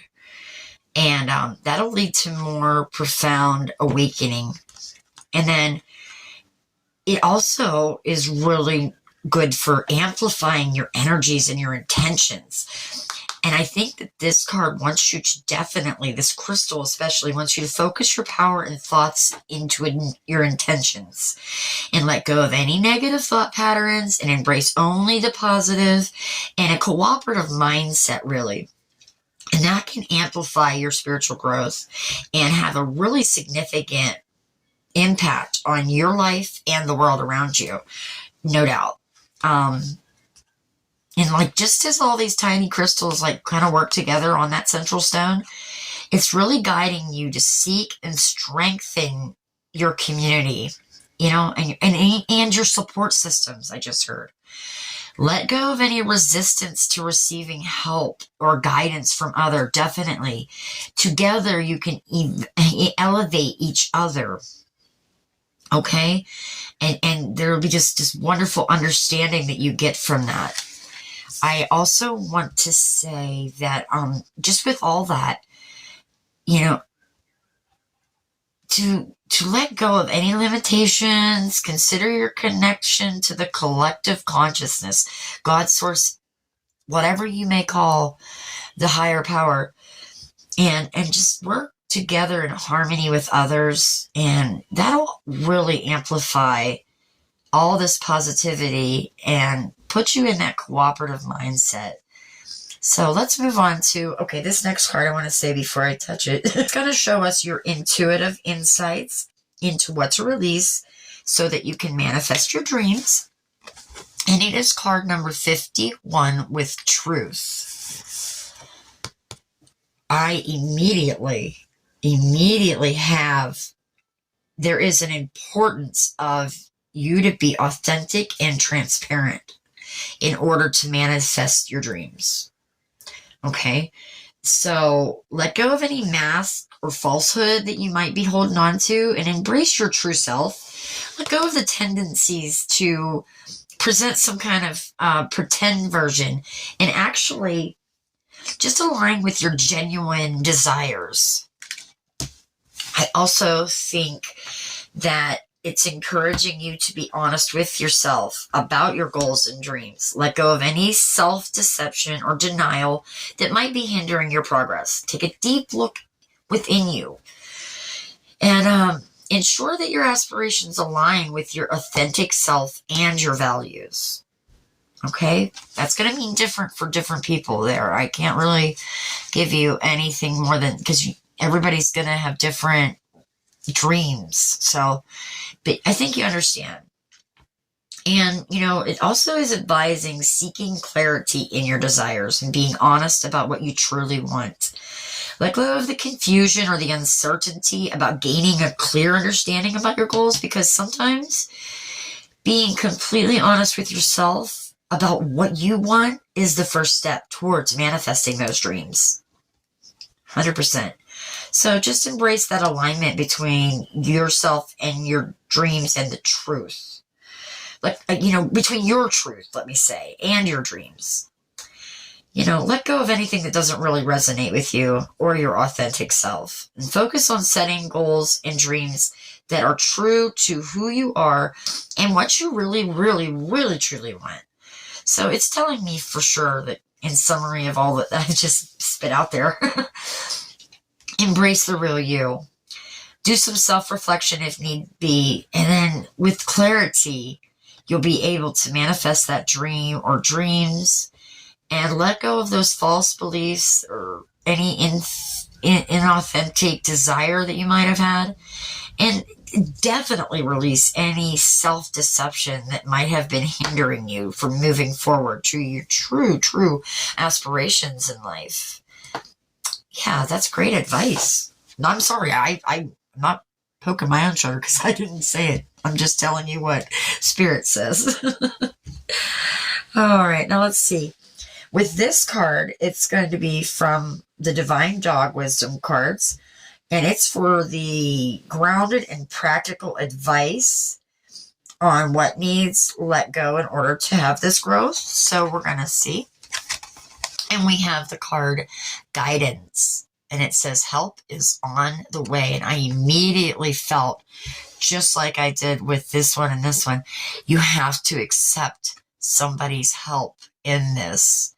And that'll lead to more profound awakening. And then it also is really good for amplifying your energies and your intentions. And I think that this card wants you to definitely, this crystal especially, wants you to focus your power and thoughts into your intentions and let go of any negative thought patterns and embrace only the positive and a cooperative mindset, really. And that can amplify your spiritual growth and have a really significant impact on your life and the world around you, no doubt. And like, just as all these tiny crystals like kind of work together on that central stone, it's really guiding you to seek and strengthen your community, and your support systems. I just heard. Let go of any resistance to receiving help or guidance from others. Definitely. Together, you can elevate each other. Okay? And there will be just this wonderful understanding that you get from that. I also want to say that just with all that, to let go of any limitations, consider your connection to the collective consciousness, God, source, whatever you may call the higher power, and just work together in harmony with others, and that'll really amplify all this positivity and put you in that cooperative mindset. So let's move on to, this next card I want to say before I touch it. It's going to show us your intuitive insights into what to release so that you can manifest your dreams. And it is card number 51 with truth. I immediately have, there is an importance of you to be authentic and transparent in order to manifest your dreams. Okay, so let go of any mask or falsehood that you might be holding on to and embrace your true self. Let go of the tendencies to present some kind of pretend version and actually just align with your genuine desires. I also think that it's encouraging you to be honest with yourself about your goals and dreams. Let go of any self-deception or denial that might be hindering your progress. Take a deep look within you and ensure that your aspirations align with your authentic self and your values. Okay? That's going to mean different for different people there. I can't really give you anything more than, because everybody's going to have different dreams. So, but I think you understand. And, it also is advising seeking clarity in your desires and being honest about what you truly want. Let go of the confusion or the uncertainty about gaining a clear understanding about your goals, because sometimes being completely honest with yourself about what you want is the first step towards manifesting those dreams. 100%. So just embrace that alignment between yourself and your dreams and the truth. Between your truth, let me say, and your dreams. Let go of anything that doesn't really resonate with you or your authentic self. And focus on setting goals and dreams that are true to who you are and what you really, really, really, truly want. So it's telling me for sure that, in summary of all that I just spit out there, embrace the real you. Do some self-reflection if need be. And then with clarity, you'll be able to manifest that dream or dreams and let go of those false beliefs or any inauthentic desire that you might have had. And definitely release any self-deception that might have been hindering you from moving forward to your true aspirations in life. Yeah, that's great advice. No, I'm sorry. I'm not poking my own shoulder because I didn't say it. I'm just telling you what Spirit says. All right, now let's see. With this card, it's going to be from the Divine Dog Wisdom cards, and it's for the grounded and practical advice on what needs let go in order to have this growth. So we're going to see. And we have the card Guidance, and it says help is on the way. And I immediately felt, just like I did with this one and this one, you have to accept somebody's help in this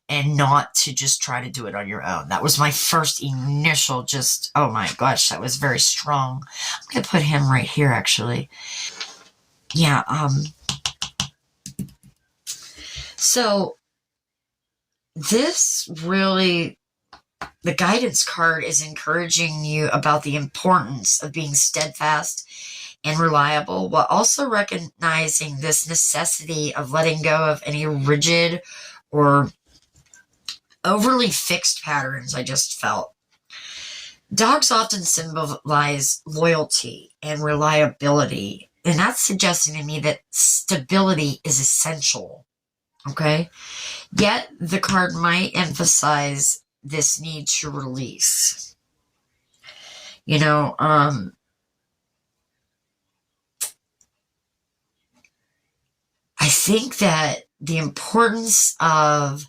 and not to just try to do it on your own. That was my first initial just, oh my gosh, that was very strong. I'm going to put him right here, actually. Yeah, so this really, the guidance card is encouraging you about the importance of being steadfast and reliable, while also recognizing this necessity of letting go of any rigid or overly fixed patterns I just felt. Dogs often symbolize loyalty and reliability, and that's suggesting to me that stability is essential, okay? Yet the card might emphasize this need to release. You know, I think that the importance of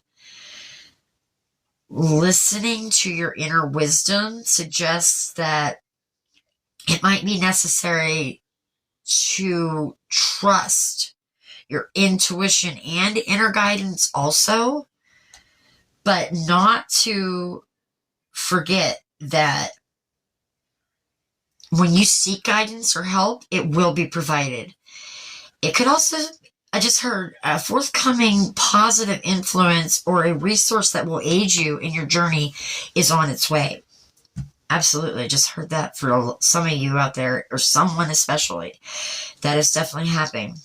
listening to your inner wisdom suggests that it might be necessary to trust your intuition and inner guidance also, but not to forget that when you seek guidance or help, it will be provided. It could also, I just heard, a forthcoming positive influence or a resource that will aid you in your journey is on its way. Absolutely. I just heard that for some of you out there, or someone especially. That is definitely happening.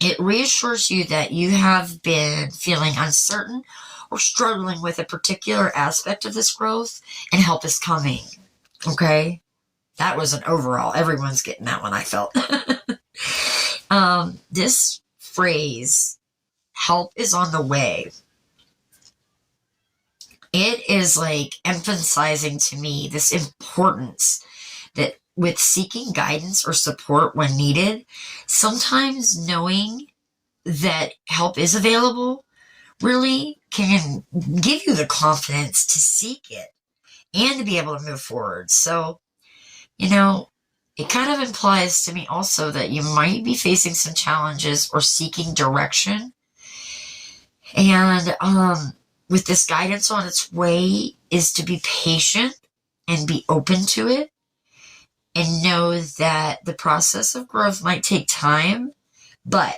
It reassures you that you have been feeling uncertain or struggling with a particular aspect of this growth, and help is coming. Okay? That was an overall. Everyone's getting that one, I felt. This phrase, help is on the way, it is like emphasizing to me this importance that with seeking guidance or support when needed, sometimes knowing that help is available really can give you the confidence to seek it and to be able to move forward. So, you know, it kind of implies to me also that you might be facing some challenges or seeking direction. And with this guidance on its way is to be patient and be open to it, and know that the process of growth might take time, but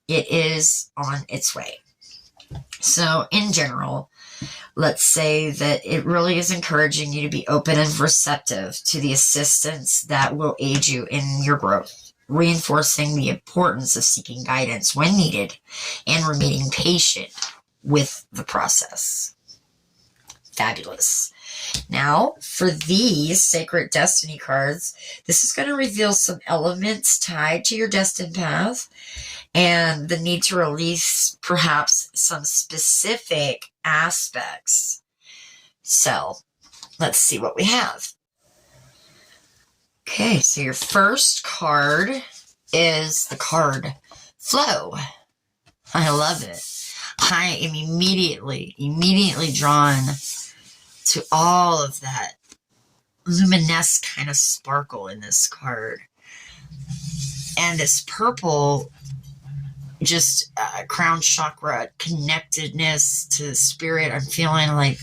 it is on its way. So in general, let's say that it really is encouraging you to be open and receptive to the assistance that will aid you in your growth, reinforcing the importance of seeking guidance when needed and remaining patient with the process. Fabulous. Now, for these Sacred Destiny cards, this is going to reveal some elements tied to your destined path and the need to release perhaps some specific aspects. So, let's see what we have. Okay, so your first card is the card Flow. I love it. I am immediately drawn to all of that luminescent kind of sparkle in this card. And this purple, just crown chakra connectedness to spirit, I'm feeling like,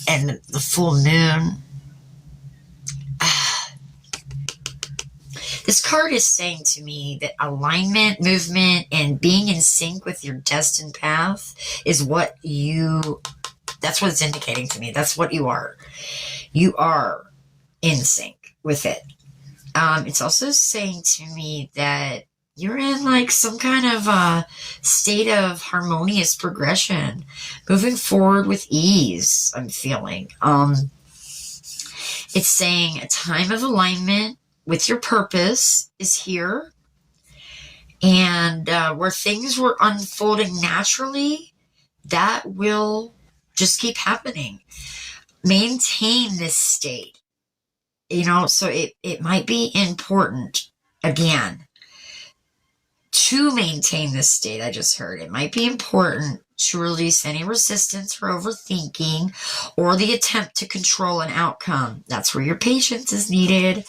and the full moon. This card is saying to me that alignment, movement, and being in sync with your destined path is what that's what it's indicating to me. That's what you are. You are in sync with it. It's also saying to me that you're in like some kind of state of harmonious progression, moving forward with ease, I'm feeling. It's saying a time of alignment with your purpose is here. And where things were unfolding naturally, that will just keep happening. Maintain this state. So it might be important, again, to maintain this state. I just heard it might be important to release any resistance or overthinking or the attempt to control an outcome. That's where your patience is needed.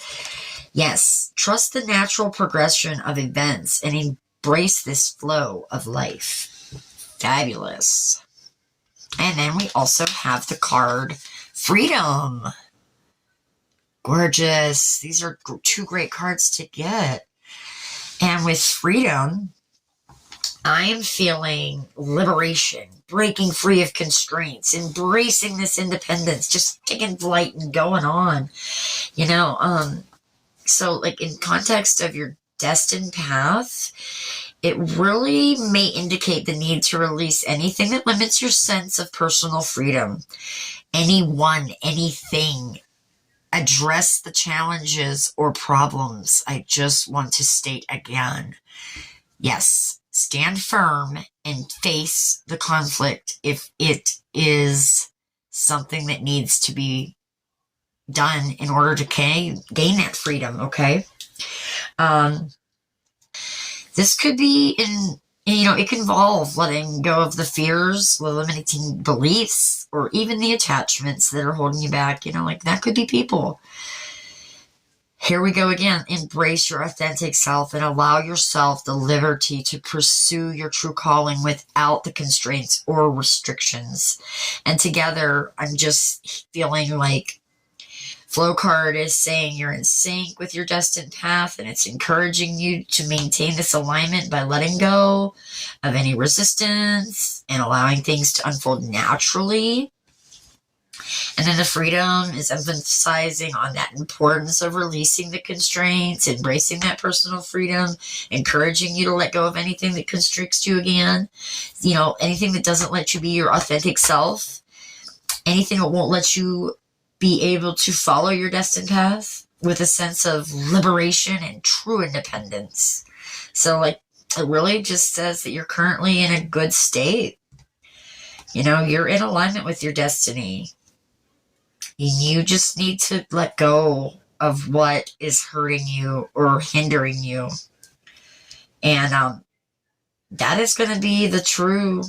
Yes, trust the natural progression of events and embrace this flow of life. Fabulous. And then we also have the card Freedom. Gorgeous. These are two great cards to get. And with Freedom, I am feeling liberation, breaking free of constraints, embracing this independence, just taking flight and going on. So like in context of your destined path, it really may indicate the need to release anything that limits your sense of personal freedom. Anyone, anything. Address the challenges or problems. I just want to state again. Yes, stand firm and face the conflict if it is something that needs to be done in order to gain that freedom, okay? This could be it can involve letting go of the fears, the limiting beliefs, or even the attachments that are holding you back. That could be people. Here we go again. Embrace your authentic self and allow yourself the liberty to pursue your true calling without the constraints or restrictions. And together, I'm just feeling like Flow card is saying you're in sync with your destined path, and it's encouraging you to maintain this alignment by letting go of any resistance and allowing things to unfold naturally. And then the Freedom is emphasizing on that importance of releasing the constraints, embracing that personal freedom, encouraging you to let go of anything that constricts you again. Anything that doesn't let you be your authentic self, anything that won't let you be able to follow your destined path with a sense of liberation and true independence. So it really just says that you're currently in a good state. You're in alignment with your destiny. You just need to let go of what is hurting you or hindering you. And that is going to be the true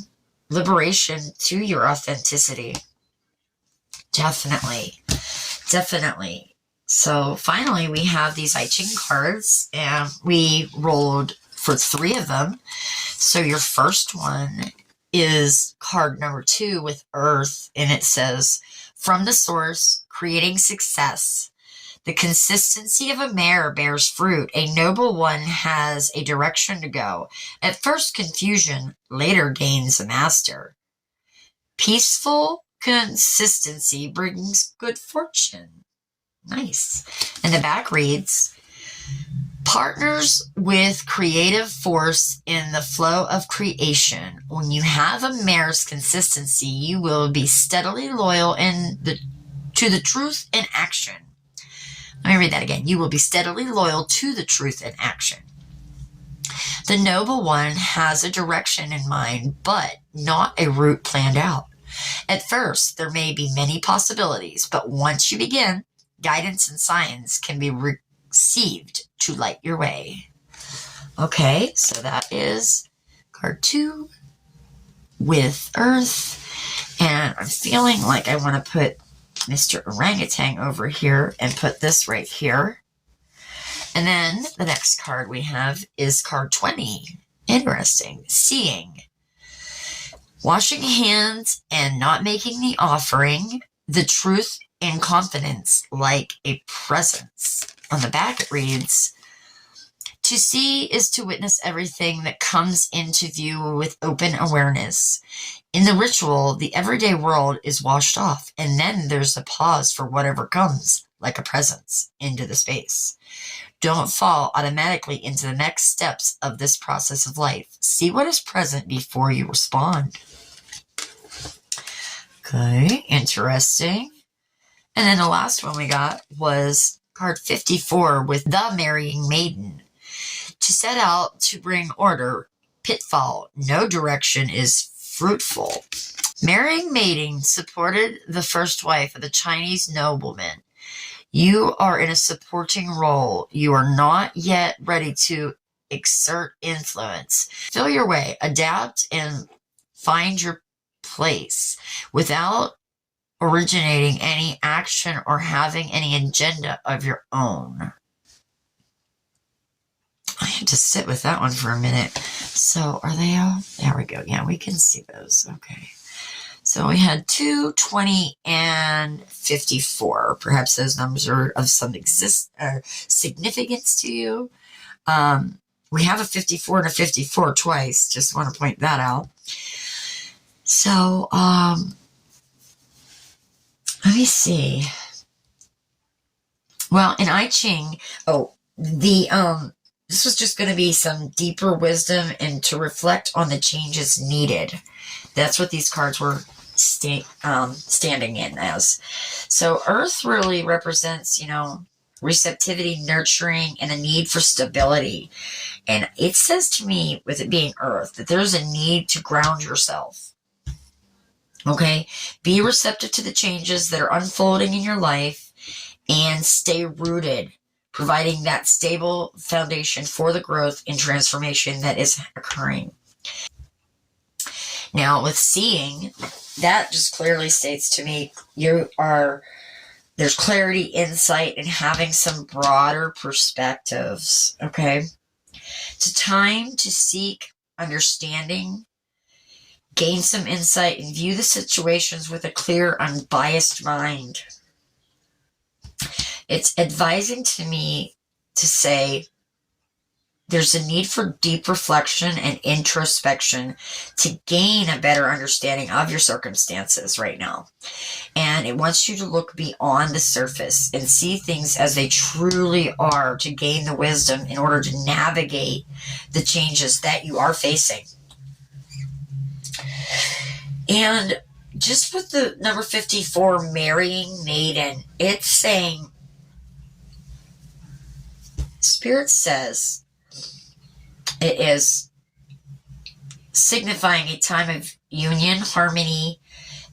liberation to your authenticity. Definitely. So finally, we have these CHING cards, and we rolled for 3 of them. So your first one is card number 2 with Earth, and it says, from the source, creating success. The consistency of a mare bears fruit. A noble one has a direction to go. At first confusion, later gains a master. Peaceful consistency brings good fortune. Nice. And the back reads, partners with creative force in the flow of creation. When you have a mare's consistency, you will be steadily loyal to the truth in action. Let me read that again. You will be steadily loyal to the truth in action. The noble one has a direction in mind, but not a route planned out. At first, there may be many possibilities, but once you begin, guidance and signs can be received to light your way. Okay, so that is card 2 with Earth. And I'm feeling like I want to put Mr. Orangutan over here and put this right here. And then the next card we have is card 20. Interesting. Seeing. Washing hands and not making the offering, the truth and confidence like a presence. On the back it reads, to see is to witness everything that comes into view with open awareness. In the ritual, the everyday world is washed off, and then there's a pause for whatever comes, like a presence, into the space. Don't fall automatically into the next steps of this process of life. See what is present before you respond. Okay, interesting. And then the last one we got was card 54 with the Marrying Maiden. To to set out to bring order. Pitfall. No direction is fruitful. Marrying mating supported the first wife of the Chinese nobleman. You are in a supporting role. You are not yet ready to exert influence. Feel your way, adapt, and find your place without originating any action or having any agenda of your own. I had to sit with that one for a minute. So are they all? There we go. Yeah, we can see those. Okay. So we had 2, 20, and 54. Perhaps those numbers are of some significance to you. We have a 54 and a 54 twice. Just want to point that out. So, let me see. Well, in CHING, this was just going to be some deeper wisdom and to reflect on the changes needed. That's what these cards were standing in as. So Earth really represents, receptivity, nurturing, and a need for stability. And it says to me, with it being Earth, that there's a need to ground yourself. Okay? Be receptive to the changes that are unfolding in your life and stay rooted, providing that stable foundation for the growth and transformation that is occurring. Now, with seeing, that just clearly states to me there's clarity, insight, and having some broader perspectives, okay? It's a time to seek understanding, gain some insight, and view the situations with a clear, unbiased mind. It's advising to me to say there's a need for deep reflection and introspection to gain a better understanding of your circumstances right now. And it wants you to look beyond the surface and see things as they truly are to gain the wisdom in order to navigate the changes that you are facing. And just with the number 54, marrying maiden, it's saying, Spirit says it is signifying a time of union, harmony,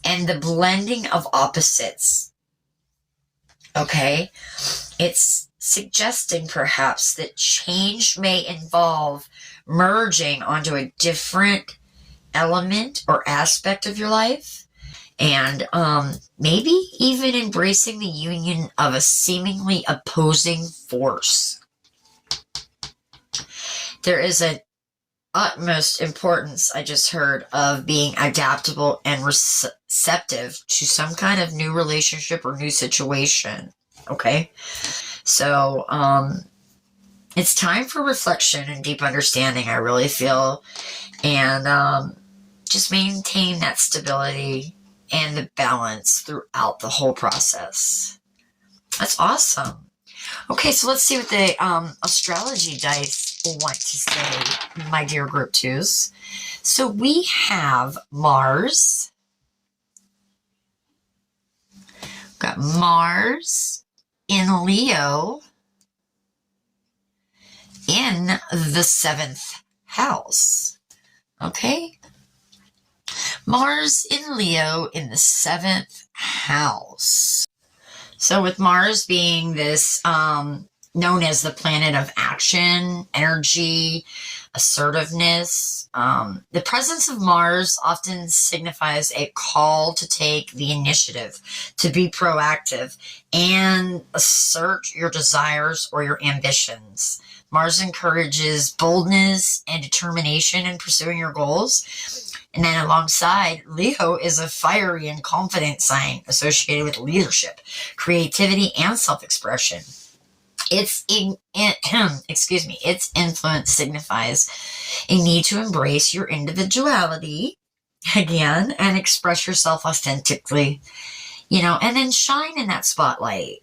and the blending of opposites. Okay? It's suggesting perhaps that change may involve merging onto a different element or aspect of your life, and maybe even embracing the union of a seemingly opposing force. There is an utmost importance, I just heard, of being adaptable and receptive to some kind of new relationship or new situation. Okay? So, it's time for reflection and deep understanding, I really feel. And just maintain that stability and the balance throughout the whole process. That's awesome. Okay, so let's see what the astrology dice want to say, my dear group twos. So we have Mars. We've got Mars in Leo in the 7th house. Okay? Mars in Leo in the 7th house. So with Mars being this known as the planet of action, energy, assertiveness, the presence of Mars often signifies a call to take the initiative, to be proactive, and assert your desires or your ambitions. Mars encourages boldness and determination in pursuing your goals. And then alongside, Leo is a fiery and confident sign associated with leadership, creativity, and self-expression. Its influence signifies a need to embrace your individuality, again, and express yourself authentically, and then shine in that spotlight.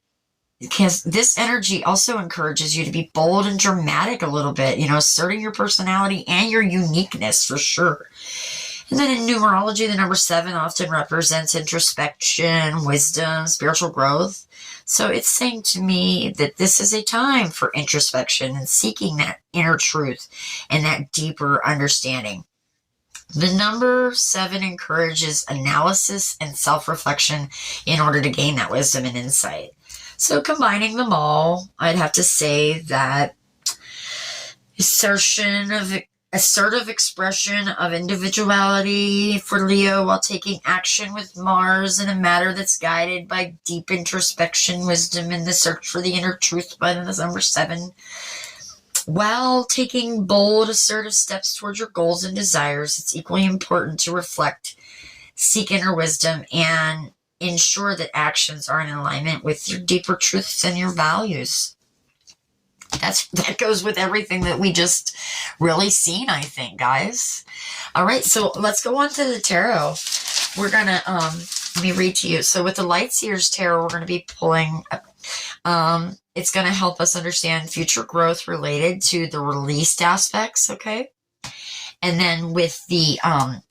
Because this energy also encourages you to be bold and dramatic a little bit, asserting your personality and your uniqueness for sure. And then in numerology, the number 7 often represents introspection, wisdom, spiritual growth. So it's saying to me that this is a time for introspection and seeking that inner truth and that deeper understanding. The number 7 encourages analysis and self-reflection in order to gain that wisdom and insight. So combining them all, I'd have to say that assertive expression of individuality for Leo while taking action with Mars in a matter that's guided by deep introspection, wisdom, and the search for the inner truth by the number 7. While taking bold, assertive steps towards your goals and desires, it's equally important to reflect, seek inner wisdom, and ensure that actions are in alignment with your deeper truths and your values. That goes with everything that we just really seen, I think, guys. All right, so let's go on to the tarot. We're going to, let me read to you. So with the Light Seer's Tarot, we're going to be pulling, it's going to help us understand future growth related to the released aspects, okay? And then with the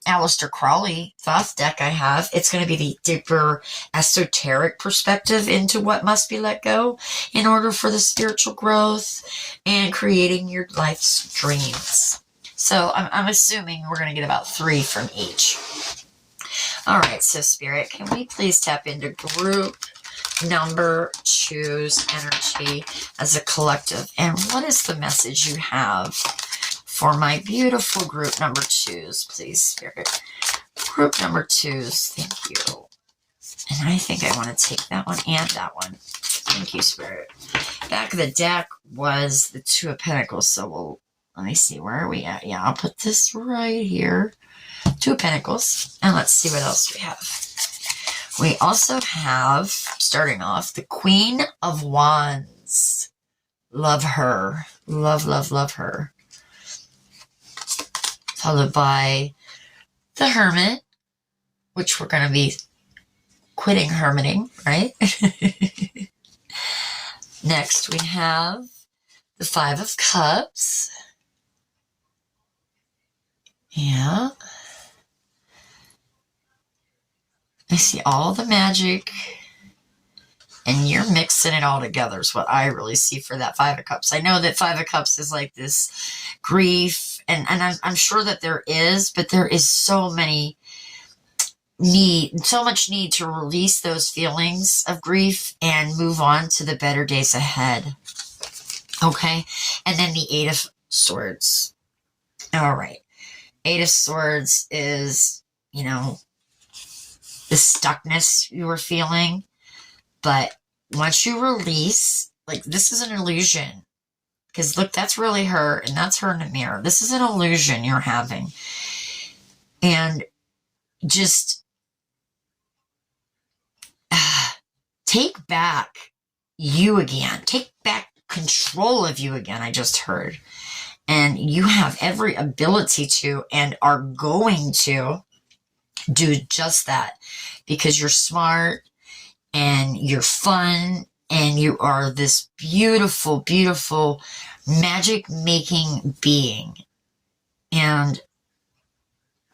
Aleister Crowley Thoth deck I have, it's going to be the deeper esoteric perspective into what must be let go in order for the spiritual growth and creating your life's dreams. So I'm assuming we're going to get about 3 from each. All right, so Spirit, can we please tap into group number 2's energy as a collective? And what is the message you have for my beautiful group number 2's, please, Spirit? Group number 2's, thank you. And I think I want to take that one and that one. Thank you, Spirit. Back of the deck was the 2 of Pentacles, so let me see, where are we at? Yeah, I'll put this right here. 2 of Pentacles, and let's see what else we have. We also have, starting off, the Queen of Wands. Love her. Love, love, love her. Followed by the Hermit, which we're going to be quitting hermiting, right? Next, we have the 5 of Cups. Yeah. I see all the magic, and you're mixing it all together is what I really see for that 5 of Cups. I know that 5 of Cups is like this grief, and I'm sure that there is, but there is so much need to release those feelings of grief and move on to the better days ahead. Okay, and then the 8 of Swords. All right, 8 of Swords is, you know, the stuckness you were feeling, but once you release, like, this is an illusion. Because look, that's really her, and that's her in the mirror. This is an illusion you're having. And just take back you again. Take back control of you again, I just heard. And you have every ability to and are going to do just that. Because you're smart and you're fun. And you are this beautiful, beautiful, magic-making being. And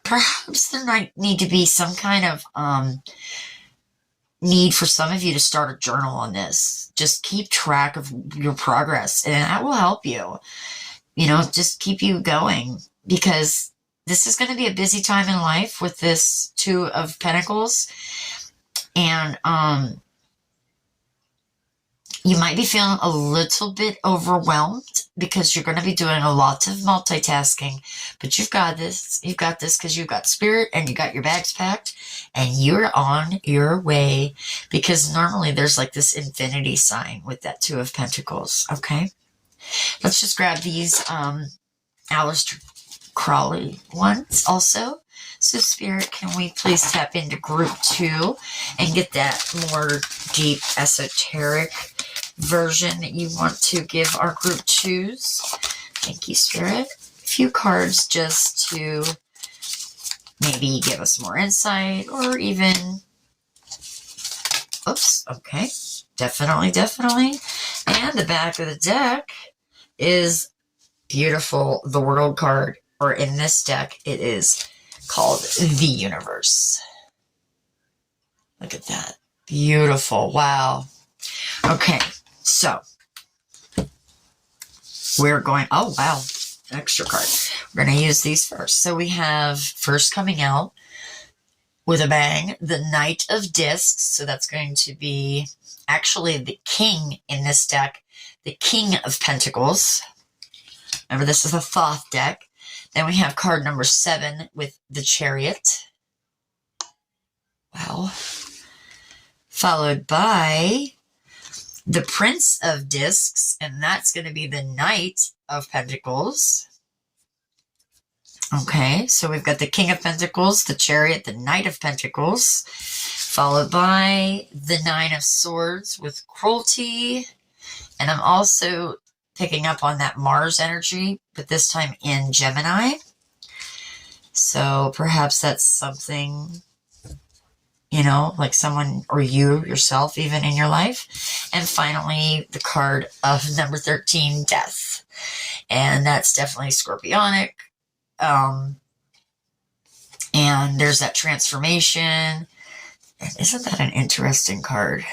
perhaps there might need to be some kind of need for some of you to start a journal on this. Just keep track of your progress, and that will help you. You know, just keep you going. Because this is going to be a busy time in life with this 2 of Pentacles. And, you might be feeling a little bit overwhelmed because you're going to be doing a lot of multitasking, but you've got this. You've got this because you've got spirit and you got your bags packed and you're on your way, because normally there's like this infinity sign with that 2 of Pentacles. Okay. Let's just grab these, Aleister Crowley ones also. So Spirit, can we please tap into group 2 and get that more deep esoteric version that you want to give our group 2's? Thank you, Spirit. A few cards just to maybe give us more insight, or even, oops, okay, definitely. And the back of the deck is beautiful, the World card, or in this deck, it is called the Universe. Look at that. Beautiful. Wow. Okay, so we're going, oh wow, extra card. We're going to use these first. So we have first coming out with a bang, the Knight of Discs. So that's going to be actually the king in this deck, the King of Pentacles. Remember, this is a Thoth deck. Then we have card number 7 with the Chariot. Wow. Followed by the Prince of Discs, and that's going to be the Knight of Pentacles. Okay, so we've got the King of Pentacles, the Chariot, the Knight of Pentacles, followed by the Nine of Swords with Cruelty. And I'm also picking up on that Mars energy, but this time in Gemini. So perhaps that's something, you know, like someone or you yourself even in your life. And finally, the card of number 13, Death. And that's definitely Scorpionic. And there's that transformation. And isn't that an interesting card?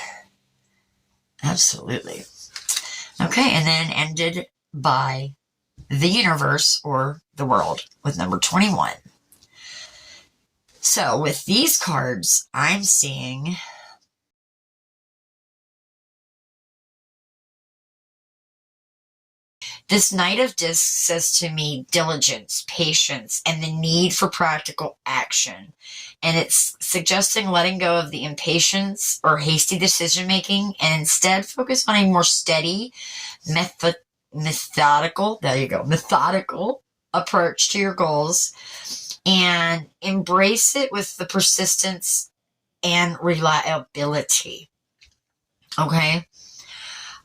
Absolutely. Okay, and then ended by the universe or the world with number 21. So with these cards, I'm seeing this Knight of Discs says to me diligence, patience, and the need for practical action. And it's suggesting letting go of the impatience or hasty decision-making and instead focus on a more steady, methodical approach to your goals and embrace it with the persistence and reliability. Okay?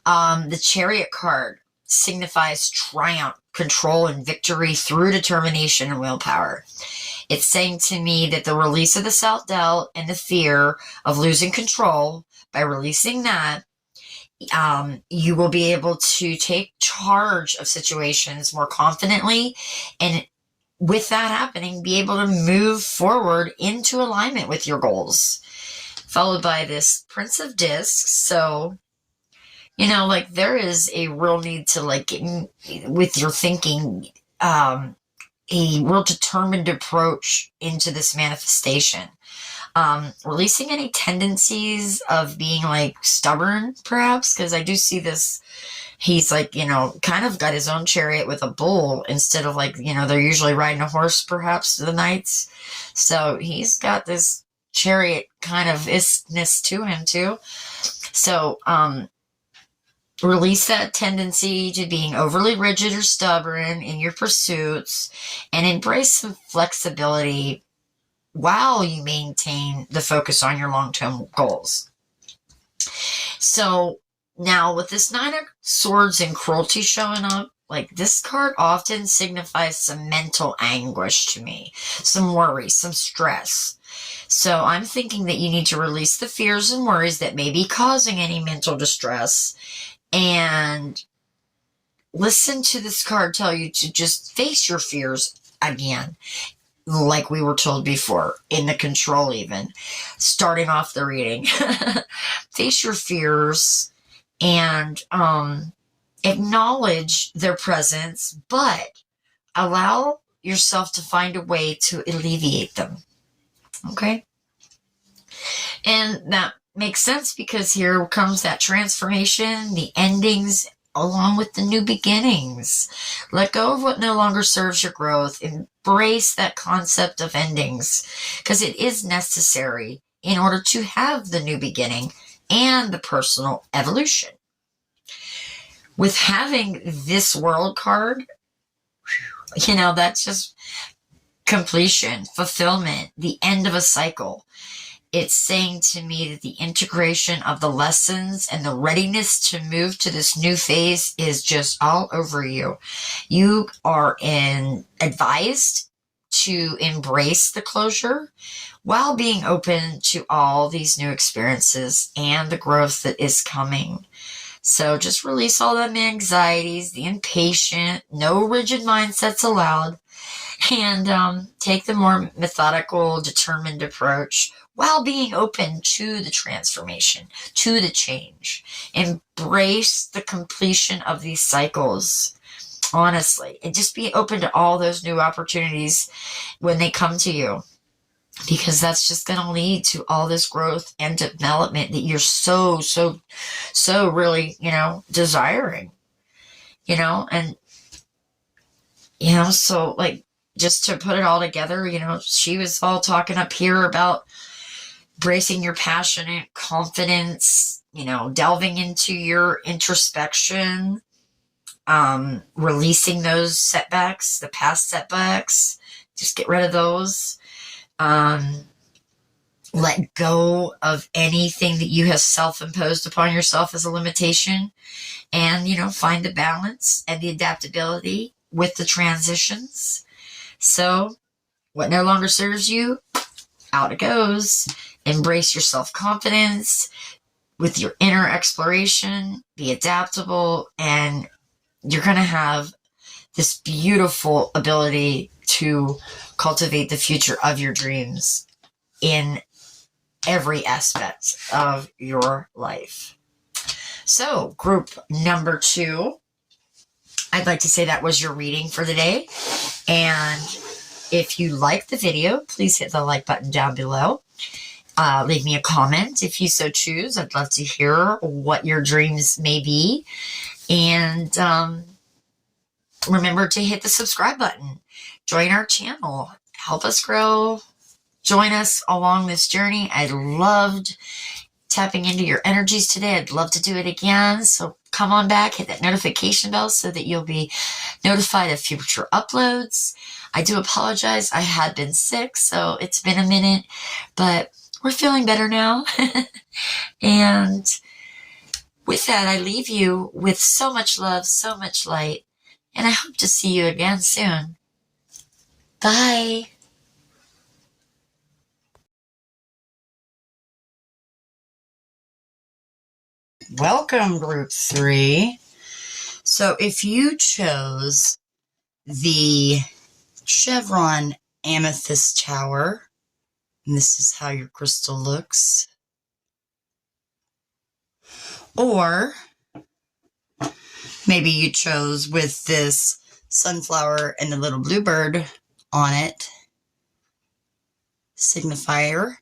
The Chariot card signifies triumph, control, and victory through determination and willpower. It's saying to me that the release of the self-doubt and the fear of losing control, by releasing that, you will be able to take charge of situations more confidently, and with that happening, be able to move forward into alignment with your goals. Followed by this Prince of Discs. So, you know, like there is a real need to like get in with your thinking, a real determined approach into this manifestation. Releasing any tendencies of being like stubborn, perhaps, because I do see this. He's like, you know, kind of got his own chariot with a bull instead of like, you know, they're usually riding a horse, perhaps, the knights. So he's got this chariot kind of isness to him too. So, release that tendency to being overly rigid or stubborn in your pursuits and embrace some flexibility while you maintain the focus on your long-term goals. So now with this Nine of Swords and Cruelty showing up, like this card often signifies some mental anguish to me, some worry, some stress. So I'm thinking that you need to release the fears and worries that may be causing any mental distress and listen to this card tell you to just face your fears again, like we were told before, in the control even, starting off the reading. Face your fears and acknowledge their presence, but allow yourself to find a way to alleviate them. Okay? And that makes sense because here comes that transformation, the endings, along with the new beginnings. Let go of what no longer serves your growth. Embrace that concept of endings because it is necessary in order to have the new beginning and the personal evolution. With having this world card, you know, that's just completion, fulfillment, the end of a cycle. It's saying to me that the integration of the lessons and the readiness to move to this new phase is just all over you. You are advised to embrace the closure while being open to all these new experiences and the growth that is coming. So just release all them anxieties, the impatient, no rigid mindsets allowed. And take the more methodical, determined approach while being open to the transformation, to the change. Embrace the completion of these cycles, honestly, and just be open to all those new opportunities when they come to you, because that's just going to lead to all this growth and development that you're so really, desiring, and, so like, just to put it all together, she was all talking up here about bracing your passionate confidence, delving into your introspection, releasing those setbacks, the past setbacks, just get rid of those. Let go of anything that you have self-imposed upon yourself as a limitation, and, find the balance and the adaptability with the transitions. So what no longer serves you, out it goes. Embrace your self-confidence with your inner exploration, be adaptable, and you're going to have this beautiful ability to cultivate the future of your dreams in every aspect of your life. So, group number 2, I'd like to say that was your reading for the day. And if you like the video, please hit the like button down below. Leave me a comment if you so choose. I'd love to hear what your dreams may be. And remember to hit the subscribe button. Join our channel. Help us grow. Join us along this journey. I loved tapping into your energies today. I'd love to do it again. So come on back, hit that notification bell so that you'll be notified of future uploads. I do apologize. I had been sick, so it's been a minute, but we're feeling better now. And with that, I leave you with so much love, so much light, and I hope to see you again soon. Bye. Welcome, group 3. So if you chose the Chevron Amethyst Tower, and this is how your crystal looks, or maybe you chose with this sunflower and the little bluebird on it, signifier,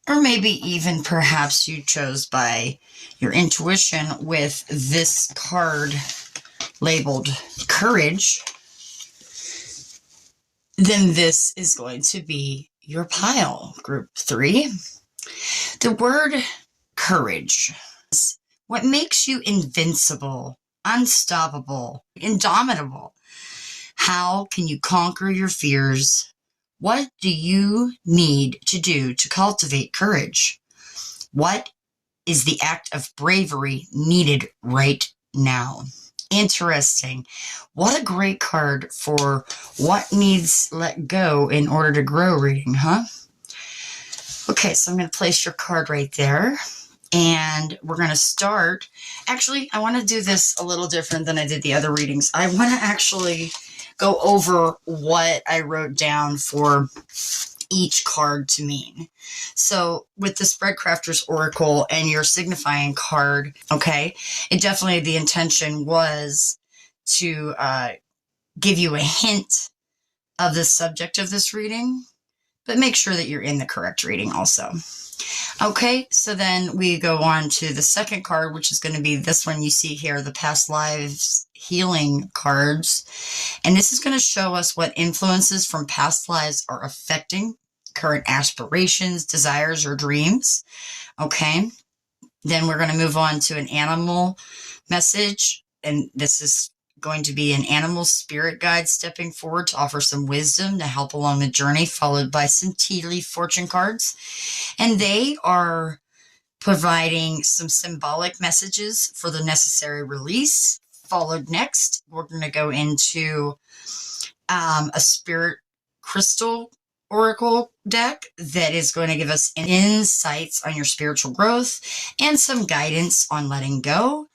or maybe even perhaps you chose by your intuition with this card labeled Courage, then this is going to be your pile, group 3. The word courage is what makes you invincible, unstoppable, indomitable. How can you conquer your fears? What do you need to do to cultivate courage? What is the act of bravery needed right now? Interesting. What a great card for what needs let go in order to grow reading, huh? Okay, so I'm going to place your card right there. And we're going to start. Actually, I want to do this a little different than I did the other readings. I want to actually go over what I wrote down for each card to mean. So with the Spread Crafter's Oracle and your signifying card, okay, it definitely, the intention was to give you a hint of the subject of this reading, but make sure that you're in the correct reading also. Okay, so then we go on to the second card, which is going to be this one you see here, the Past Lives Healing cards. And this is going to show us what influences from past lives are affecting current aspirations, desires, or dreams. Okay, then we're going to move on to an animal message. And this is going to be an animal spirit guide stepping forward to offer some wisdom to help along the journey, followed by some tea leaf fortune cards. And they are providing some symbolic messages for the necessary release. Followed next, we're going to go into a spirit crystal oracle deck that is going to give us insights on your spiritual growth and some guidance on letting go.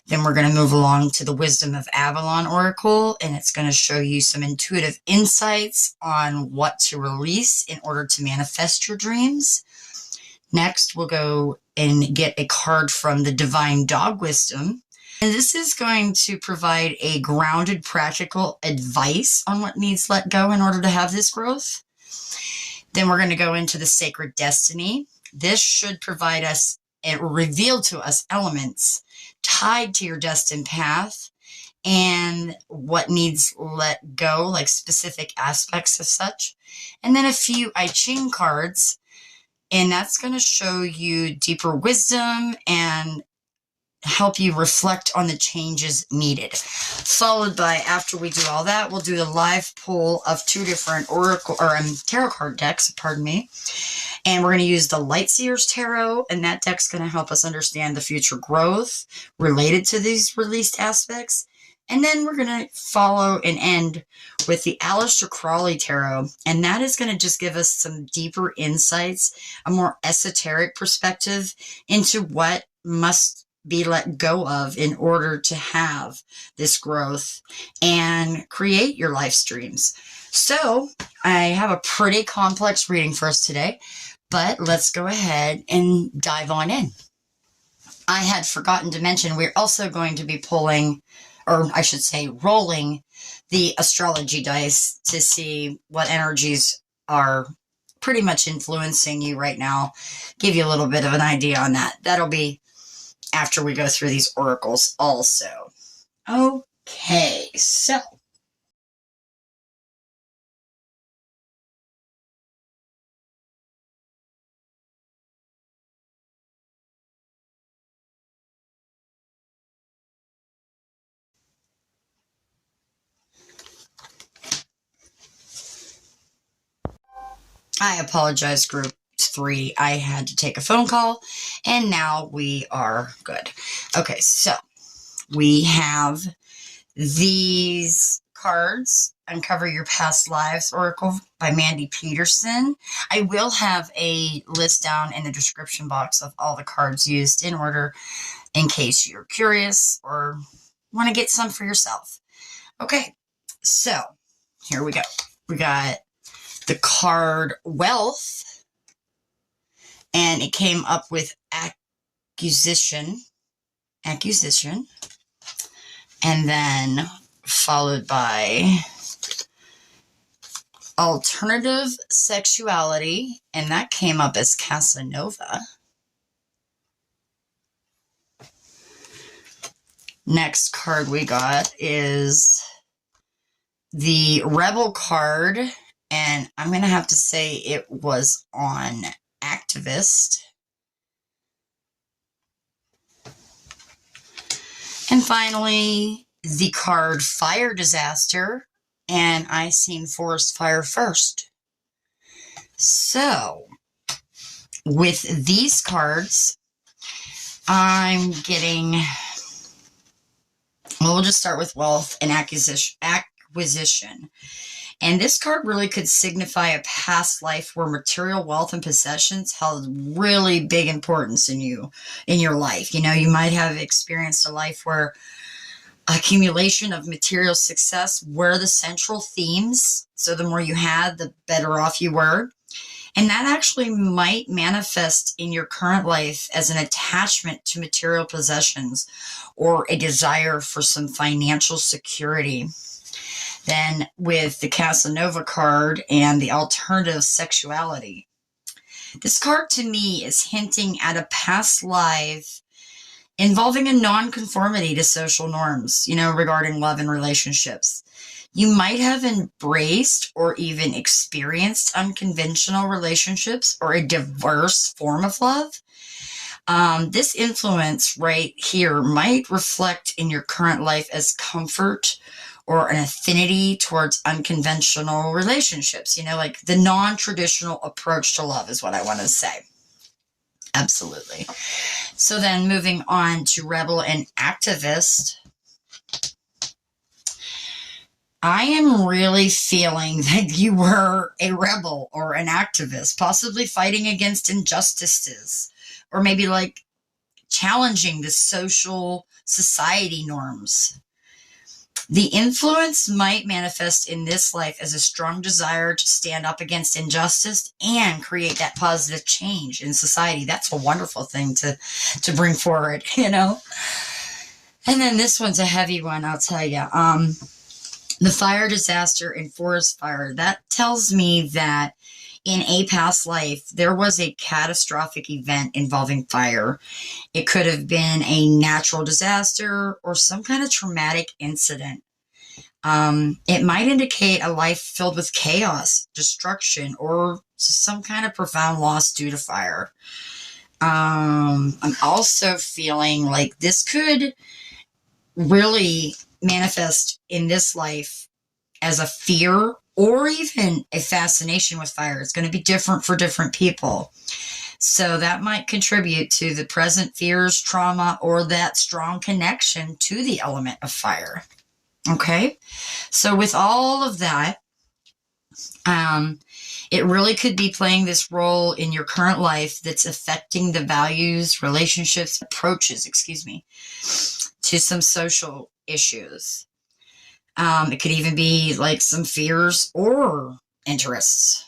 Then we're going to move along to the Wisdom of Avalon Oracle, and it's going to show you some intuitive insights on what to release in order to manifest your dreams. Next, we'll go and get a card from the Divine Dog Wisdom. And this is going to provide a grounded, practical advice on what needs let go in order to have this growth. Then we're going to go into the Sacred Destiny. This should provide us and reveal to us elements tied to your destined path and what needs let go, like specific aspects of such. And then a few CHING cards, and that's going to show you deeper wisdom and help you reflect on the changes needed. Followed by, after we do all that, we'll do a live pull of 2 different oracle or tarot card decks, pardon me. And we're going to use the Light Seer's Tarot, and that deck's going to help us understand the future growth related to these released aspects. And then we're going to follow and end with the Aleister Crowley Tarot, and that is going to just give us some deeper insights, a more esoteric perspective into what must be let go of in order to have this growth and create your life streams. So I have a pretty complex reading for us today, but let's go ahead and dive on in. I had forgotten to mention we're also going to be pulling, or I should say rolling, the astrology dice to see what energies are pretty much influencing you right now. Give you a little bit of an idea on that. That'll be after we go through these oracles also. Okay, so I apologize, group 3. I had to take a phone call, and now we are good. Okay, so we have these cards. Uncover Your Past Lives Oracle by Mandy Peterson. I will have a list down in the description box of all the cards used in order in case you're curious or want to get some for yourself. Okay, so here we go. We got the card Wealth, and it came up with acquisition, and then followed by alternative sexuality, and that came up as Casanova. Next card we got is the Rebel card, and I'm going to have to say it was on Activist. And finally, the card Fire Disaster, and I seen Forest Fire first. So, with these cards, I'm getting, well, we'll just start with Wealth and Acquisition. And this card really could signify a past life where material wealth and possessions held really big importance in your life. You know, you might have experienced a life where accumulation of material success were the central themes. So the more you had, the better off you were. And that actually might manifest in your current life as an attachment to material possessions or a desire for some financial security. Then with the Casanova card and the alternative sexuality, this card to me is hinting at a past life involving a non-conformity to social norms, you know, regarding love and relationships. You might have embraced or even experienced unconventional relationships or a diverse form of love. This influence right here might reflect in your current life as comfort or an affinity towards unconventional relationships, you know, like the non-traditional approach to love is what I want to say. Absolutely. So then moving on to Rebel and Activist, I am really feeling that you were a rebel or an activist, possibly fighting against injustices, or maybe like challenging the social society norms. The influence might manifest in this life as a strong desire to stand up against injustice and create that positive change in society. That's a wonderful thing to bring forward, you know. And then this one's a heavy one, I'll tell you. The fire disaster and forest fire, that tells me that in a past life, there was a catastrophic event involving fire. It could have been a natural disaster or some kind of traumatic incident. It might indicate a life filled with chaos, destruction, or some kind of profound loss due to fire. I'm also feeling like this could really manifest in this life as a fear or even a fascination with fire. It's going to be different for different people. So that might contribute to the present fears, trauma, or that strong connection to the element of fire. Okay? So with all of that, it really could be playing this role in your current life that's affecting the values, relationships, approaches, to some social issues. It could even be like some fears or interests.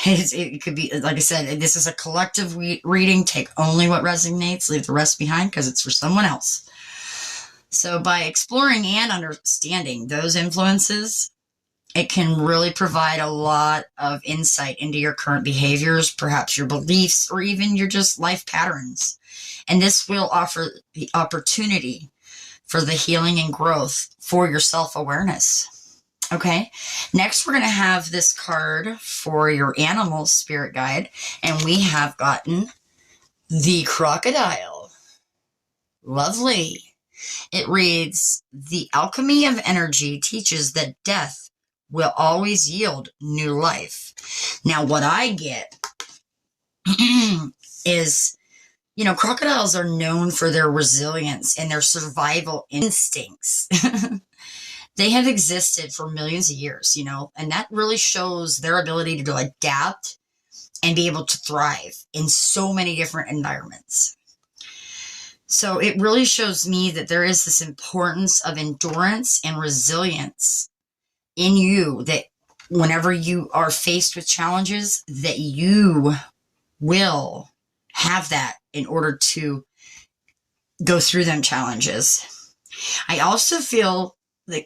It could be, like I said, this is a collective reading. Take only what resonates, leave the rest behind because it's for someone else. So by exploring and understanding those influences, it can really provide a lot of insight into your current behaviors, perhaps your beliefs, or even your just life patterns. And this will offer the opportunity for the healing and growth for your self-awareness. Okay, next we're going to have this card for your animal spirit guide, and we have gotten the crocodile. Lovely. It reads, the alchemy of energy teaches that death will always yield new life. Now, what I get is, you know, crocodiles are known for their resilience and their survival instincts. They have existed for millions of years, you know, and that really shows their ability to adapt and be able to thrive in so many different environments. So it really shows me that there is this importance of endurance and resilience in you, that whenever you are faced with challenges, that you will have that in order to go through them challenges. I also feel that,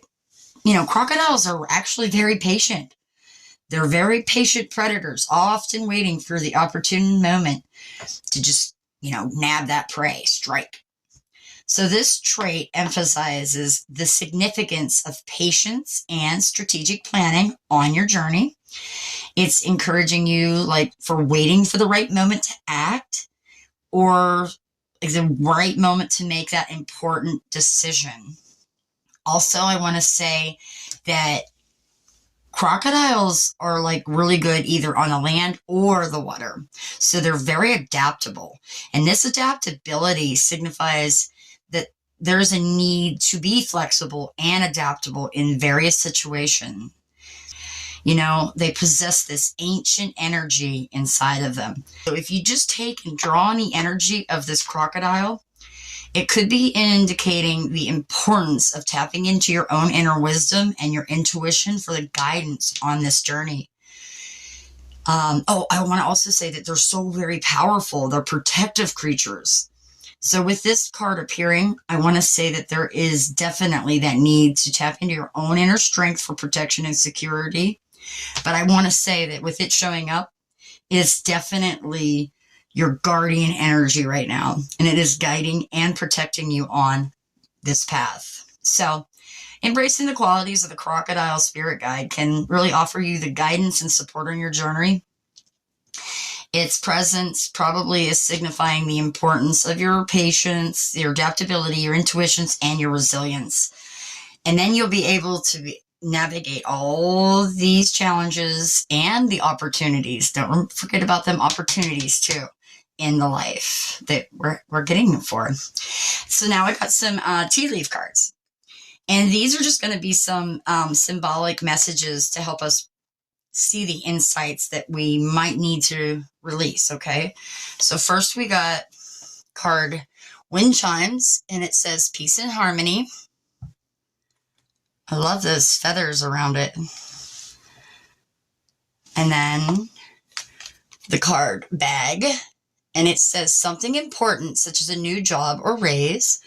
you know, crocodiles are actually very patient. They're very patient predators, often waiting for the opportune moment to just, you know, nab that prey, strike. So this trait emphasizes the significance of patience and strategic planning on your journey. It's encouraging you, like, for waiting for the right moment to act, or the right moment to make that important decision. Also, I want to say that crocodiles are like really good either on the land or the water. So they're very adaptable. And this adaptability signifies that there's a need to be flexible and adaptable in various situations. You know, they possess this ancient energy inside of them. So if you just take and draw on the energy of this crocodile, it could be indicating the importance of tapping into your own inner wisdom and your intuition for the guidance on this journey. I want to also say that they're so very powerful. They're protective creatures. So with this card appearing, I want to say that there is definitely that need to tap into your own inner strength for protection and security. But I want to say that with it showing up, it's definitely your guardian energy right now. And it is guiding and protecting you on this path. So embracing the qualities of the crocodile spirit guide can really offer you the guidance and support on your journey. Its presence probably is signifying the importance of your patience, your adaptability, your intuitions, and your resilience. And then you'll be able to navigate all these challenges and the opportunities. Don't forget about them opportunities too in the life that we're getting them for. So now I got some tea leaf cards. And these are just going to be some symbolic messages to help us see the insights that we might need to release, okay? So first we got card wind chimes, and it says peace and harmony. I love those feathers around it. And then the card bag, and it says something important, such as a new job or raise.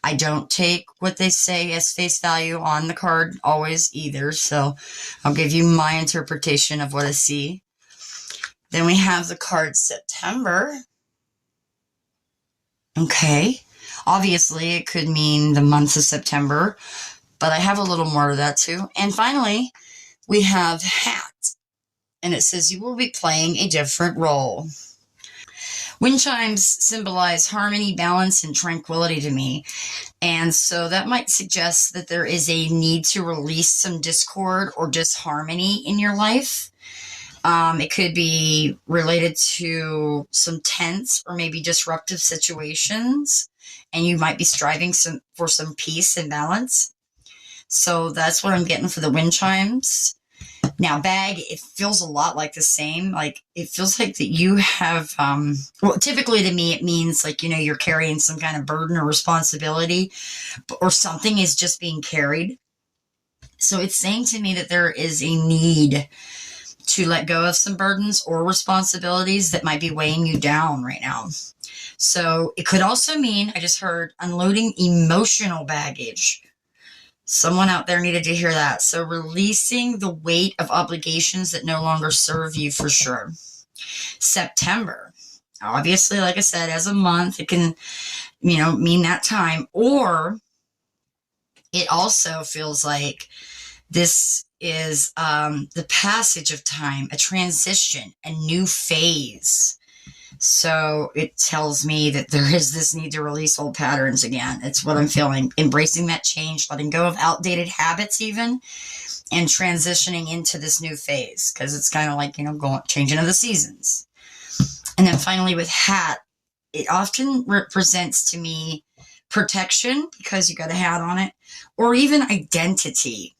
I don't take what they say as face value on the card always either, so I'll give you my interpretation of what I see. Then we have the card September. Okay. Obviously, it could mean the month of September, but I have a little more of that too. And finally, we have hat, and it says you will be playing a different role. Wind chimes symbolize harmony, balance, and tranquility to me. And so that might suggest that there is a need to release some discord or disharmony in your life. It could be related to some tense or maybe disruptive situations, and you might be striving for some peace and balance. So that's what I'm getting for the wind chimes. Now, bag, it feels a lot like the same. Like, it feels like that you have, well, typically to me, it means like, you know, you're carrying some kind of burden or responsibility, or something is just being carried. So it's saying to me that there is a need to let go of some burdens or responsibilities that might be weighing you down right now. So it could also mean, I just heard, unloading emotional baggage. Someone out there needed to hear that. So releasing the weight of obligations that no longer serve you, for sure. September. Obviously, like I said, as a month, it can, you know, mean that time. Or it also feels like this is the passage of time, a transition, a new phase. So it tells me that there is this need to release old patterns again. It's what I'm feeling. Embracing that change, letting go of outdated habits even, and transitioning into this new phase. Because it's kind of like, you know, changing of the seasons. And then finally with hat, it often represents to me protection, because you got a hat on it, or even identity.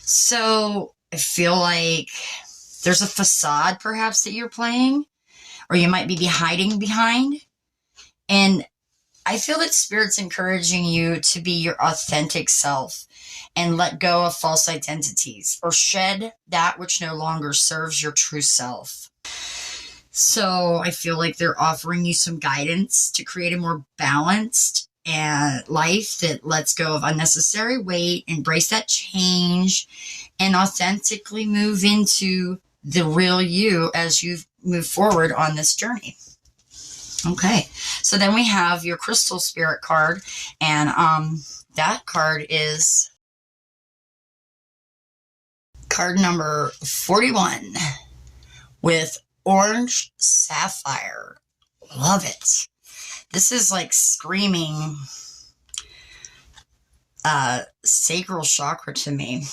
So I feel like there's a facade perhaps that you're playing, or you might be hiding behind. And I feel that Spirit's encouraging you to be your authentic self and let go of false identities, or shed that which no longer serves your true self. So I feel like they're offering you some guidance to create a more balanced life that lets go of unnecessary weight, embrace that change, and authentically move into the real you as you move forward on this journey. Okay, so then we have your crystal spirit card, and that card is card number 41 with orange sapphire. Love it. This is like screaming sacral chakra to me.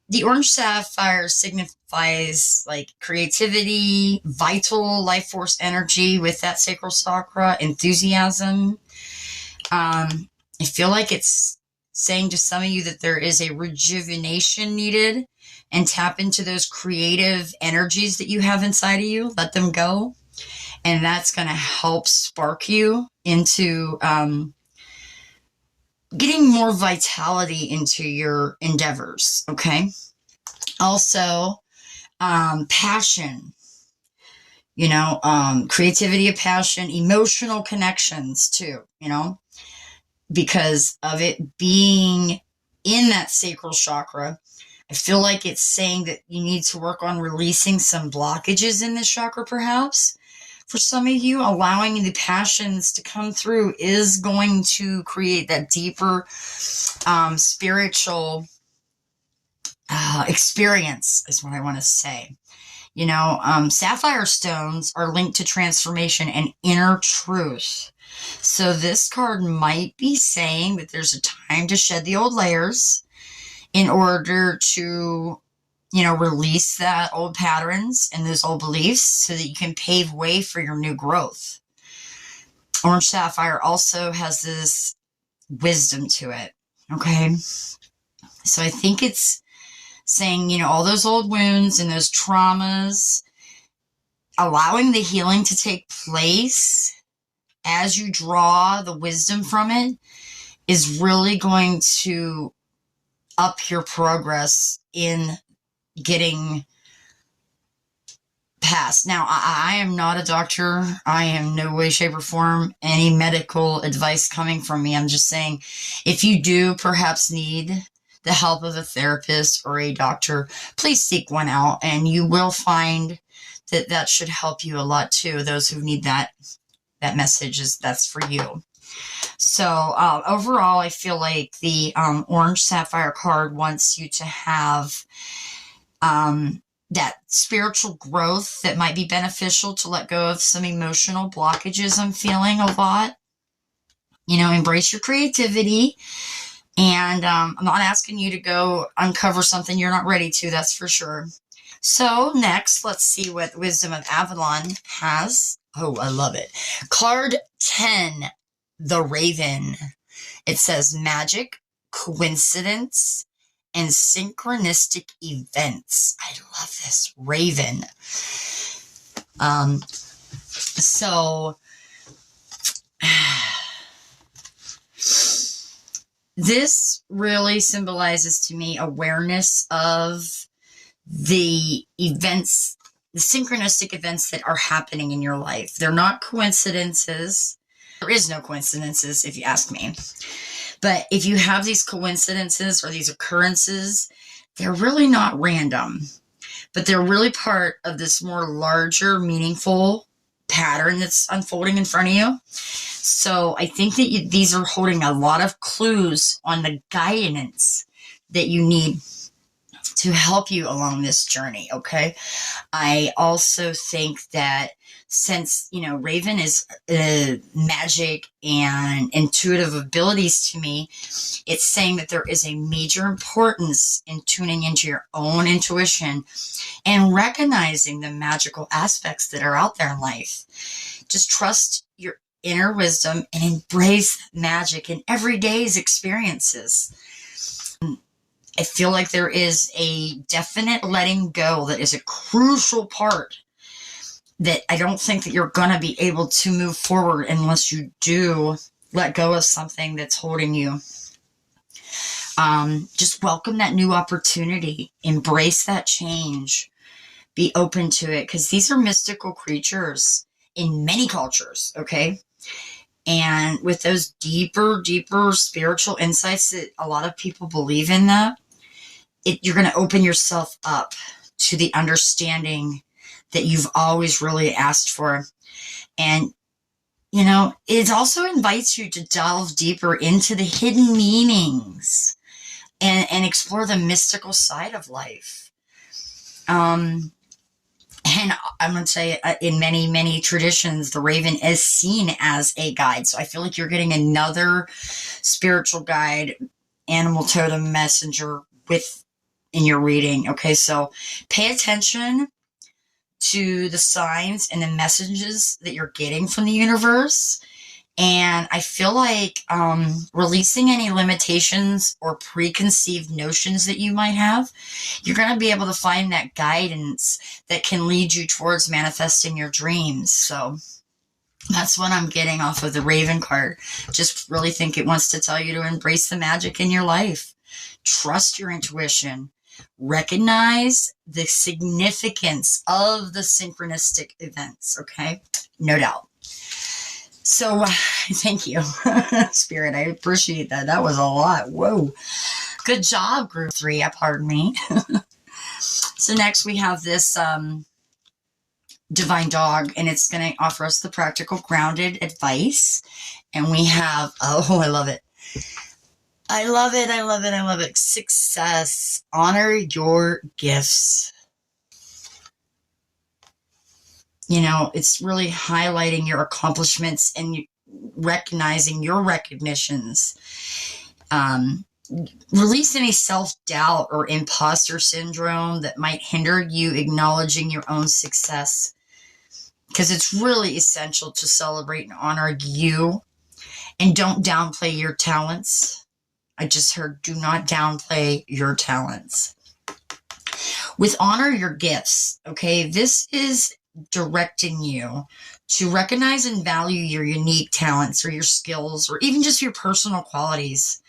The orange sapphire signifies like creativity, vital life force energy with that sacral chakra, enthusiasm. I feel like it's saying to some of you that there is a rejuvenation needed, and tap into those creative energies that you have inside of you. Let them go. And that's going to help spark you into getting more vitality into your endeavors, okay? Also, passion, you know, creativity of passion, emotional connections too, you know, because of it being in that sacral chakra. I feel like it's saying that you need to work on releasing some blockages in this chakra, perhaps. For some of you, allowing the passions to come through is going to create that deeper spiritual experience, is what I want to say. You know, sapphire stones are linked to transformation and inner truth. So this card might be saying that there's a time to shed the old layers in order to, you know, release that old patterns and those old beliefs so that you can pave way for your new growth. Orange sapphire also has this wisdom to it. Okay. So I think it's saying, you know, all those old wounds and those traumas, allowing the healing to take place as you draw the wisdom from it, is really going to up your progress in getting past. Now, I am not a doctor. I am no way, shape, or form any medical advice coming from me. I'm just saying, if you do perhaps need the help of a therapist or a doctor, please seek one out, and you will find that that should help you a lot too. Those who need that message, that's for you. So overall, I feel like the orange sapphire card wants you to have that spiritual growth that might be beneficial, to let go of some emotional blockages I'm feeling a lot. You know, embrace your creativity. And I'm not asking you to go uncover something you're not ready to, that's for sure. So next, let's see what Wisdom of Avalon has. Oh, I love it. Card 10, the Raven. It says magic, coincidence, and synchronistic events. I love this. Raven. So this really symbolizes to me awareness of the events, the synchronistic events that are happening in your life. They're not coincidences. There is no coincidences, if you ask me. But if you have these coincidences or these occurrences, they're really not random, but they're really part of this more larger, meaningful pattern that's unfolding in front of you. So I think that these are holding a lot of clues on the guidance that you need to help you along this journey, okay? I also think that since, you know, Raven is magic and intuitive abilities to me, it's saying that there is a major importance in tuning into your own intuition and recognizing the magical aspects that are out there in life. Just trust your inner wisdom and embrace magic in everyday's experiences. I feel like there is a definite letting go that is a crucial part that I don't think that you're going to be able to move forward unless you do let go of something that's holding you. Just welcome that new opportunity. Embrace that change. Be open to it, because these are mystical creatures in many cultures, okay? And with those deeper spiritual insights that a lot of people believe in, that you're going to open yourself up to the understanding that you've always really asked for. And, you know, it also invites you to delve deeper into the hidden meanings and explore the mystical side of life. And I'm going to say in many traditions, the Raven is seen as a guide. So I feel like you're getting another spiritual guide, animal totem messenger in your reading. Okay, so pay attention to the signs and the messages that you're getting from the universe. And I feel like releasing any limitations or preconceived notions that you might have, you're going to be able to find that guidance that can lead you towards manifesting your dreams. So that's what I'm getting off of the Raven card. Just really think it wants to tell you to embrace the magic in your life. Trust your intuition. Recognize the significance of the synchronistic events, okay? No doubt. So, thank you, Spirit. I appreciate that. That was a lot. Whoa. Good job, Group 3. Pardon me. So next we have this divine dog, and it's going to offer us the practical, grounded advice. And we have, oh, I love it. I love it. I love it. I love it. Success. Honor your gifts. You know, it's really highlighting your accomplishments and recognizing your recognitions. Release any self-doubt or imposter syndrome that might hinder you acknowledging your own success, because it's really essential to celebrate and honor you, and don't downplay your talents. I just heard, do not downplay your talents. With honor your gifts, okay? This is directing you to recognize and value your unique talents or your skills or even just your personal qualities.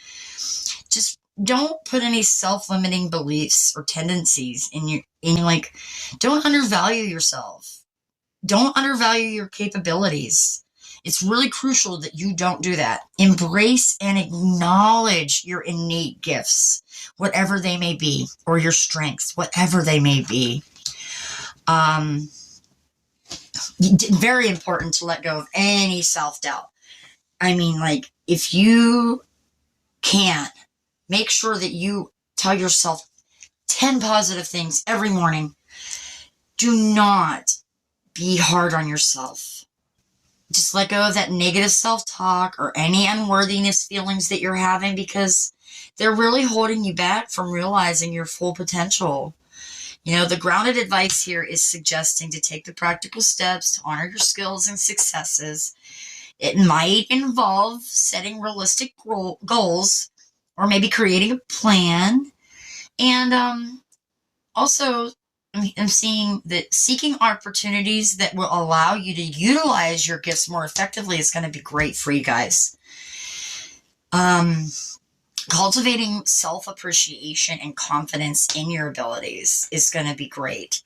Just don't put any self-limiting beliefs or tendencies like, don't undervalue yourself. Don't undervalue your capabilities. It's really crucial that you don't do that. Embrace and acknowledge your innate gifts, whatever they may be, or your strengths, whatever they may be. Very important to let go of any self-doubt. I mean, like, if you can, make sure that you tell yourself 10 positive things every morning. Do not be hard on yourself. Just let go of that negative self-talk or any unworthiness feelings that you're having, because they're really holding you back from realizing your full potential. You know, the grounded advice here is suggesting to take the practical steps to honor your skills and successes. It might involve setting realistic goals or maybe creating a plan. And also, I'm seeing that seeking opportunities that will allow you to utilize your gifts more effectively is going to be great for you guys. Cultivating self-appreciation and confidence in your abilities is going to be great.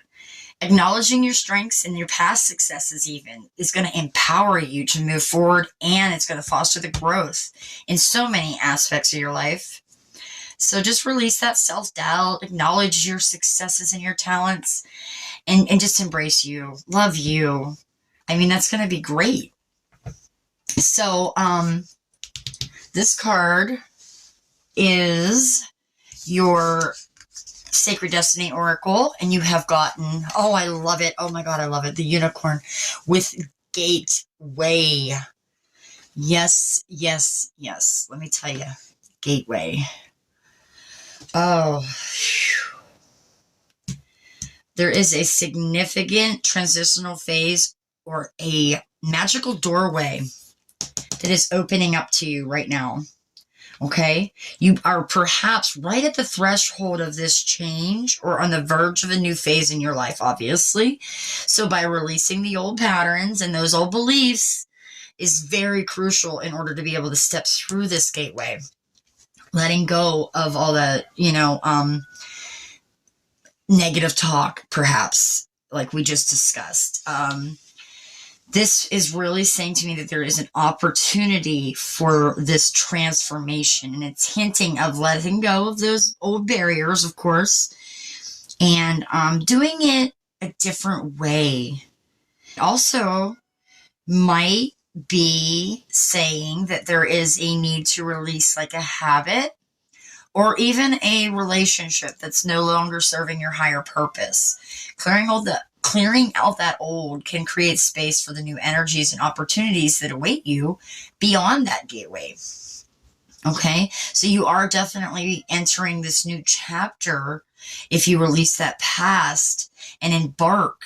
Acknowledging your strengths and your past successes even is going to empower you to move forward, and it's going to foster the growth in so many aspects of your life. So just release that self-doubt, acknowledge your successes and your talents, and just embrace you, love you. I mean, that's going to be great. So this card is your Sacred Destiny Oracle, and you have gotten, oh, I love it. Oh my God, I love it. The unicorn with gateway. Yes, yes, yes. Let me tell you, gateway. Oh, there is a significant transitional phase or a magical doorway that is opening up to you right now. Okay, you are perhaps right at the threshold of this change or on the verge of a new phase in your life, obviously. So by releasing the old patterns and those old beliefs is very crucial in order to be able to step through this gateway. Letting go of all the, negative talk, perhaps, like we just discussed. This is really saying to me that there is an opportunity for this transformation, and it's hinting of letting go of those old barriers, of course, and doing it a different way. Also might be saying that there is a need to release like a habit or even a relationship that's no longer serving your higher purpose. Clearing out that old can create space for the new energies and opportunities that await you beyond that gateway. Okay, so you are definitely entering this new chapter if you release that past and embark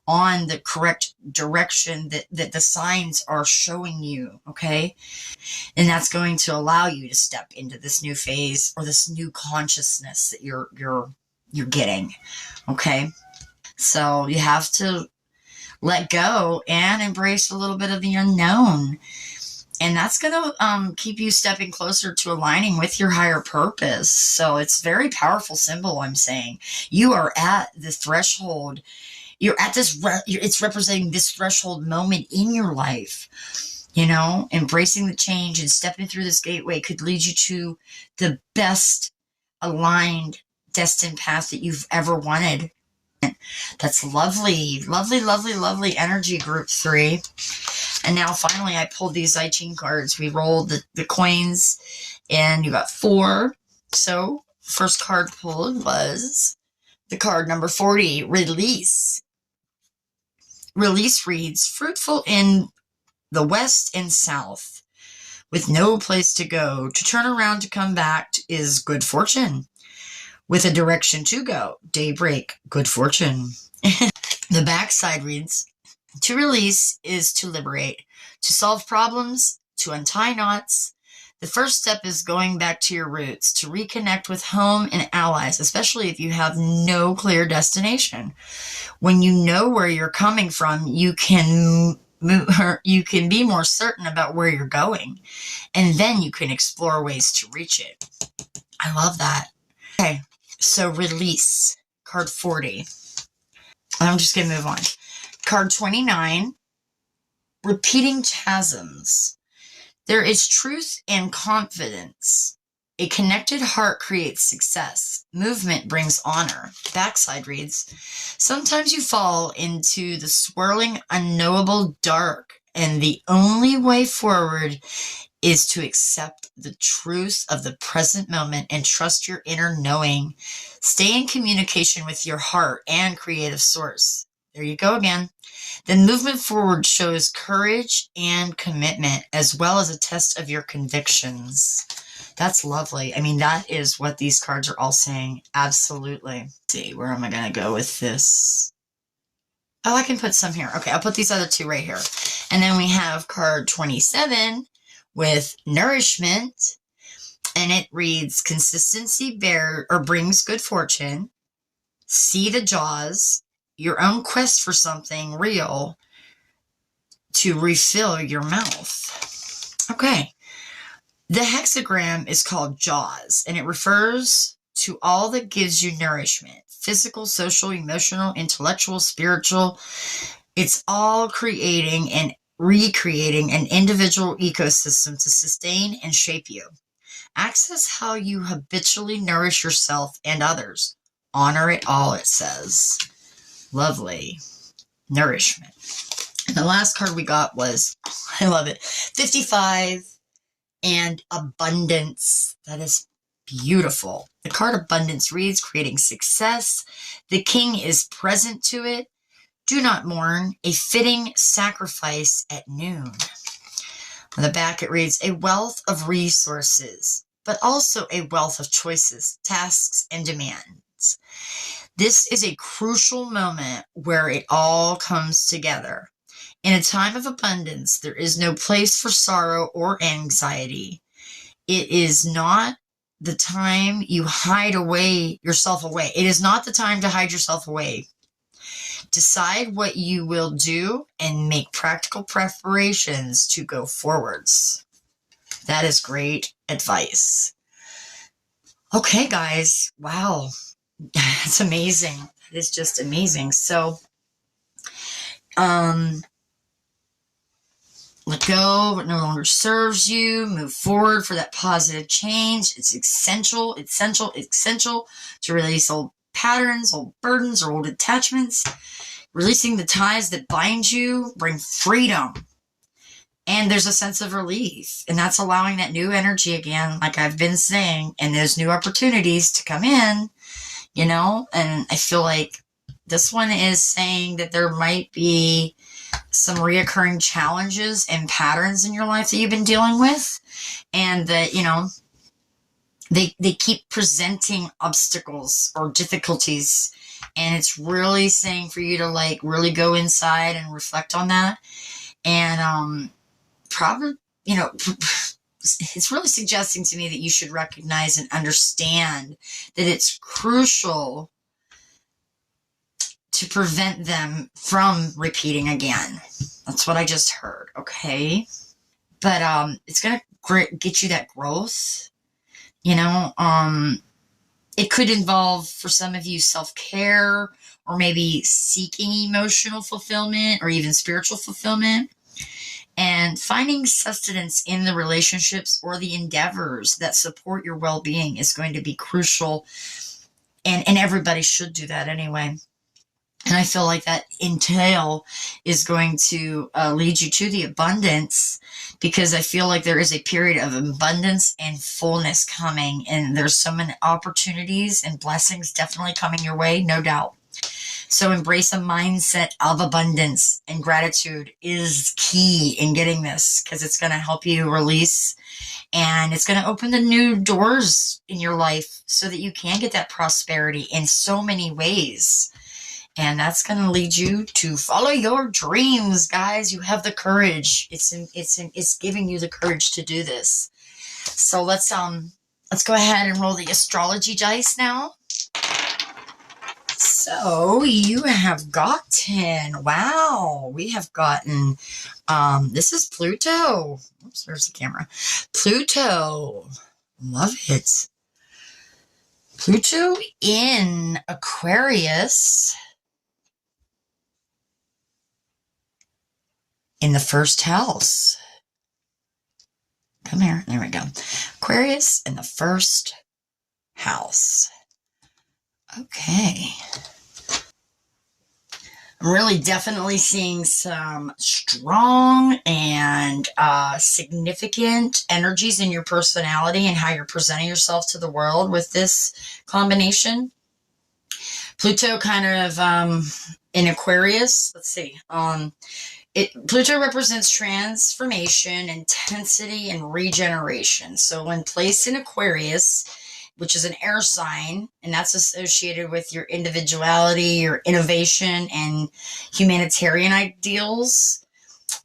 on the correct direction that the signs are showing you. Okay, and that's going to allow you to step into this new phase or this new consciousness that you're getting. Okay, so you have to let go and embrace a little bit of the unknown. And that's going to keep you stepping closer to aligning with your higher purpose. So it's a very powerful symbol, I'm saying. You are at the threshold. You're at this, it's representing this threshold moment in your life. Embracing the change and stepping through this gateway could lead you to the best aligned, destined path that you've ever wanted. That's lovely, lovely, lovely, lovely energy, group 3. And now finally I pulled these CHING cards. We rolled the coins and you got 4. So first card pulled was the card number 40, release. Release reads, fruitful in the west and south, with no place to go. To turn around to come back is good fortune. With a direction to go, daybreak, good fortune. The backside reads, to release is to liberate, to solve problems, to untie knots, The first step is going back to your roots to reconnect with home and allies, especially if you have no clear destination. When you know where you're coming from, you can be more certain about where you're going, and then you can explore ways to reach it. I love that. Okay, so release, card 40. I'm just going to move on. Card 29, repeating chasms. There is truth and confidence. A connected heart creates success. Movement brings honor. Backside reads, sometimes you fall into the swirling, unknowable dark, and the only way forward is to accept the truth of the present moment and trust your inner knowing. Stay in communication with your heart and creative source. There you go again. Then movement forward shows courage and commitment, as well as a test of your convictions. That's lovely. I mean, that is what these cards are all saying. Absolutely. Let's see, where am I going to go with this? Oh, I can put some here. Okay, I'll put these other two right here. And then we have card 27 with nourishment. And it reads, consistency brings good fortune. See the jaws. Your own quest for something real to refill your mouth. Okay. The hexagram is called jaws, and it refers to all that gives you nourishment. Physical, social, emotional, intellectual, spiritual. It's all creating and recreating an individual ecosystem to sustain and shape you. Access how you habitually nourish yourself and others. Honor it all, it says. Lovely. Nourishment. And the last card we got was, I love it, 55 and abundance. That is beautiful. The card abundance reads, creating success. The king is present to it. Do not mourn. A fitting sacrifice at noon. On the back it reads, a wealth of resources, but also a wealth of choices, tasks, and demands. This is a crucial moment where it all comes together. In a time of abundance, there is no place for sorrow or anxiety. It is not the time you hide yourself away. It is not the time to hide yourself away. Decide what you will do and make practical preparations to go forwards. That is great advice. Okay, guys. Wow. That's amazing. It is just amazing. So, let go what no longer serves you. Move forward for that positive change. It's essential to release old patterns, old burdens, or old attachments. Releasing the ties that bind you bring freedom. And there's a sense of relief. And that's allowing that new energy again, like I've been saying, and those new opportunities to come in. You know, and I feel like this one is saying that there might be some reoccurring challenges and patterns in your life that you've been dealing with, and that, you know, they keep presenting obstacles or difficulties, and it's really saying for you to like really go inside and reflect on that, and probably, you know, it's really suggesting to me that you should recognize and understand that it's crucial to prevent them from repeating again. That's what I just heard, okay? But it's going to get you that growth, you know. It could involve, for some of you, self-care, or maybe seeking emotional fulfillment or even spiritual fulfillment. And finding sustenance in the relationships or the endeavors that support your well-being is going to be crucial. And everybody should do that anyway. And I feel like that entail is going to lead you to the abundance, because I feel like there is a period of abundance and fullness coming. And there's so many opportunities and blessings definitely coming your way, no doubt. So embrace a mindset of abundance, and gratitude is key in getting this, because it's going to help you release, and it's going to open the new doors in your life so that you can get that prosperity in so many ways. And that's going to lead you to follow your dreams, guys. You have the courage. It's giving you the courage to do this. So let's go ahead and roll the astrology dice now. So you have gotten, wow, we have gotten, this is Pluto. Oops, there's the camera. Pluto. Love it. Pluto in Aquarius in the first house. Come here. There we go. Aquarius in the first house. Okay. I'm really definitely seeing some strong and significant energies in your personality and how you're presenting yourself to the world with this combination. Pluto kind of in Aquarius. Let's see. Pluto represents transformation, intensity, and regeneration. So when placed in Aquarius, which is an air sign, and that's associated with your individuality, your innovation, and humanitarian ideals,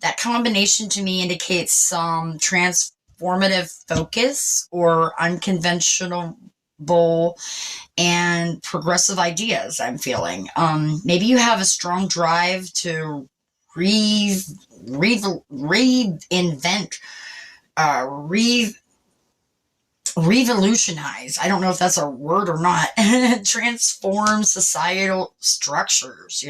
that combination to me indicates some transformative focus or unconventional and progressive ideas, I'm feeling. Maybe you have a strong drive to reinvent, revolutionize, I don't know if that's a word or not, transform societal structures,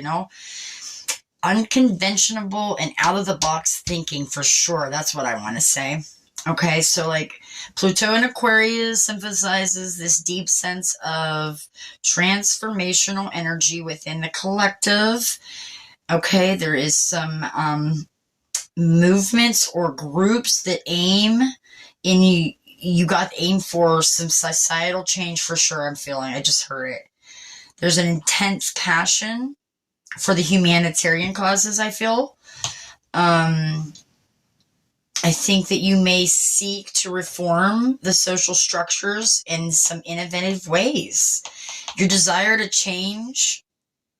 unconventional and out-of-the-box thinking for sure. That's what I want to say. Okay, so like Pluto in Aquarius emphasizes this deep sense of transformational energy within the collective. Okay, there is some movements or groups that aim in you got aim for some societal change for sure. I'm feeling, I just heard it. There's an intense passion for the humanitarian causes, I feel. I think that you may seek to reform the social structures in some innovative ways. Your desire to change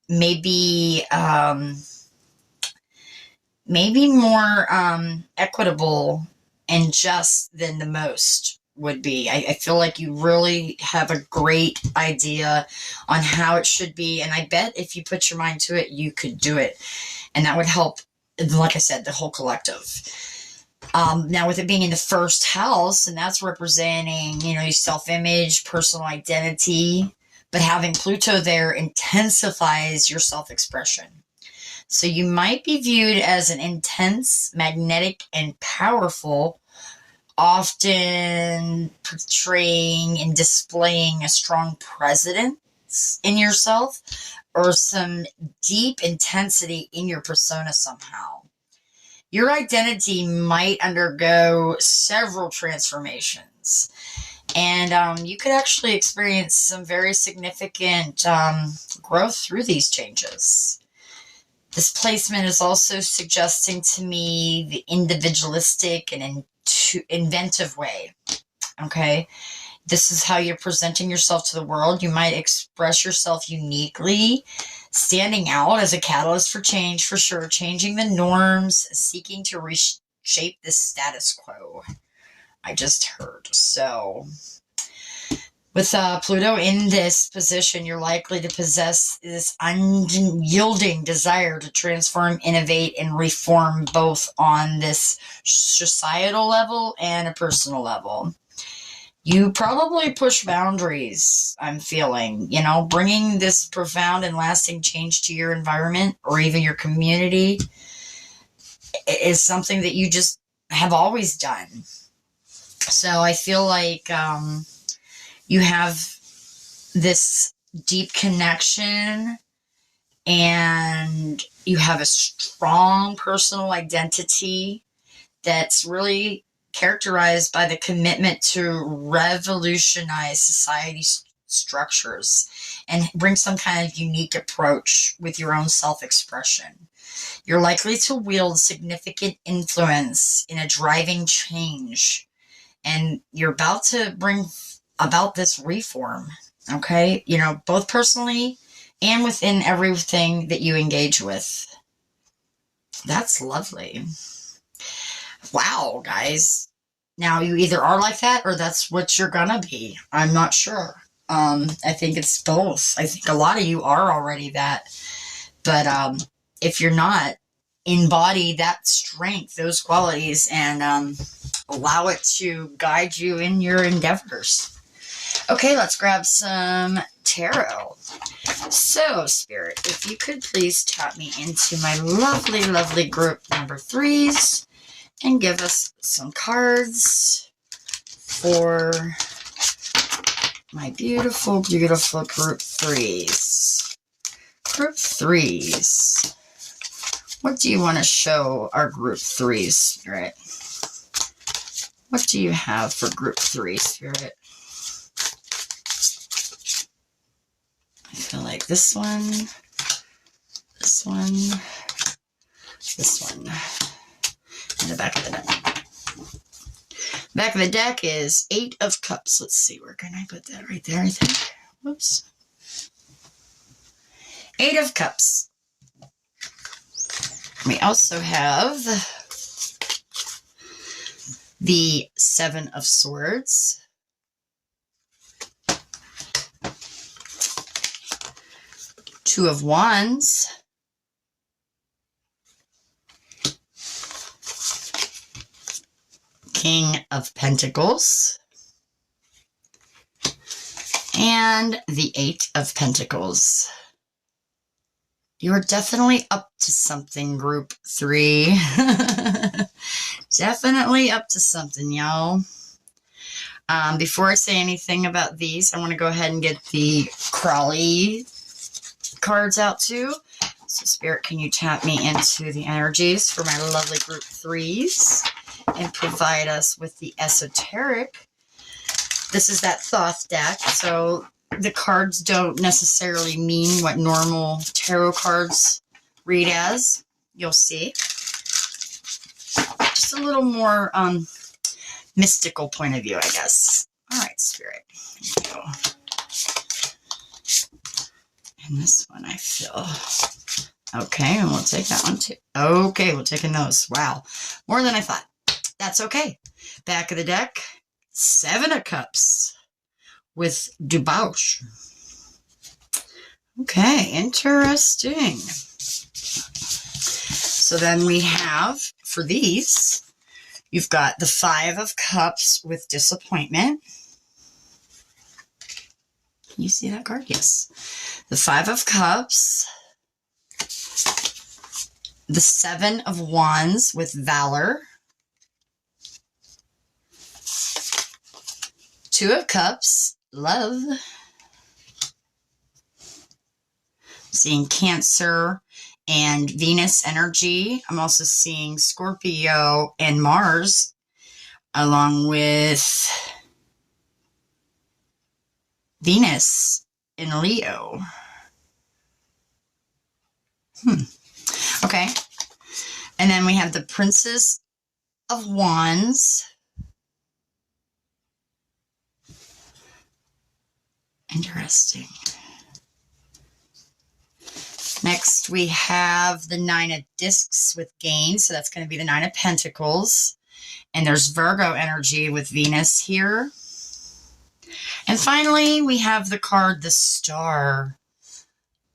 may be more equitable and just than the most would be. I feel like you really have a great idea on how it should be, and I bet if you put your mind to it, you could do it, and that would help, like I said, the whole collective. Now with it being in the first house, and that's representing, your self-image, personal identity, but having Pluto there intensifies your self-expression. So you might be viewed as an intense, magnetic, and powerful, often portraying and displaying a strong presence in yourself or some deep intensity in your persona somehow. Your identity might undergo several transformations, and you could actually experience some very significant growth through these changes. This placement is also suggesting to me the individualistic and inventive way. Okay, this is how you're presenting yourself to the world. You might express yourself uniquely, standing out as a catalyst for change, for sure, changing the norms, seeking to reshape the status quo. I just heard. So with Pluto in this position, you're likely to possess this unyielding desire to transform, innovate, and reform both on this societal level and a personal level. You probably push boundaries, I'm feeling, bringing this profound and lasting change to your environment or even your community is something that you just have always done. So I feel like you have this deep connection and you have a strong personal identity that's really characterized by the commitment to revolutionize society structures and bring some kind of unique approach with your own self-expression. You're likely to wield significant influence in a driving change, and you're about to bring about this reform, okay? Both personally and within everything that you engage with. That's lovely. Wow, guys. Now, you either are like that or that's what you're gonna be. I'm not sure. I think it's both. I think a lot of you are already that. But if you're not, embody that strength, those qualities, and allow it to guide you in your endeavors. Okay, let's grab some tarot. So, Spirit, if you could please tap me into my lovely, lovely group number 3s and give us some cards for my beautiful, beautiful group 3s. Group 3s. What do you want to show our group 3s, Spirit? What do you have for group 3, Spirit? I feel like this one, this one, this one, and the back of the deck. Back of the deck is 8 of Cups. Let's see, where can I put that? Right there, I think. Whoops. 8 of Cups. We also have the 7 of Swords. Two of Wands. King of Pentacles. And the 8 of Pentacles. You are definitely up to something, group 3. Definitely up to something, y'all. Before I say anything about these, I want to go ahead and get the Crawley cards out too. So, Spirit, can you tap me into the energies for my lovely group 3s and provide us with the esoteric? This is that Thoth deck, so the cards don't necessarily mean what normal tarot cards read as. You'll see. Just a little more mystical point of view, I guess. All right, Spirit. Thank you. And this one, I feel. Okay, and we'll take that one too. Okay, we're taking those. Wow. More than I thought. That's okay. Back of the deck, 7 of Cups with debauch. Okay, interesting. So then we have, for these, you've got the 5 of Cups with disappointment. Can you see that card? Yes. The 5 of Cups. The 7 of Wands with valor. 2 of Cups, love. Seeing Cancer and Venus energy. I'm also seeing Scorpio and Mars, along with Venus in Leo. Okay. And then we have the Princess of Wands. Interesting. Next, we have the 9 of Discs with gain. So that's going to be the 9 of Pentacles. And there's Virgo energy with Venus here. And finally, we have the card, the Star.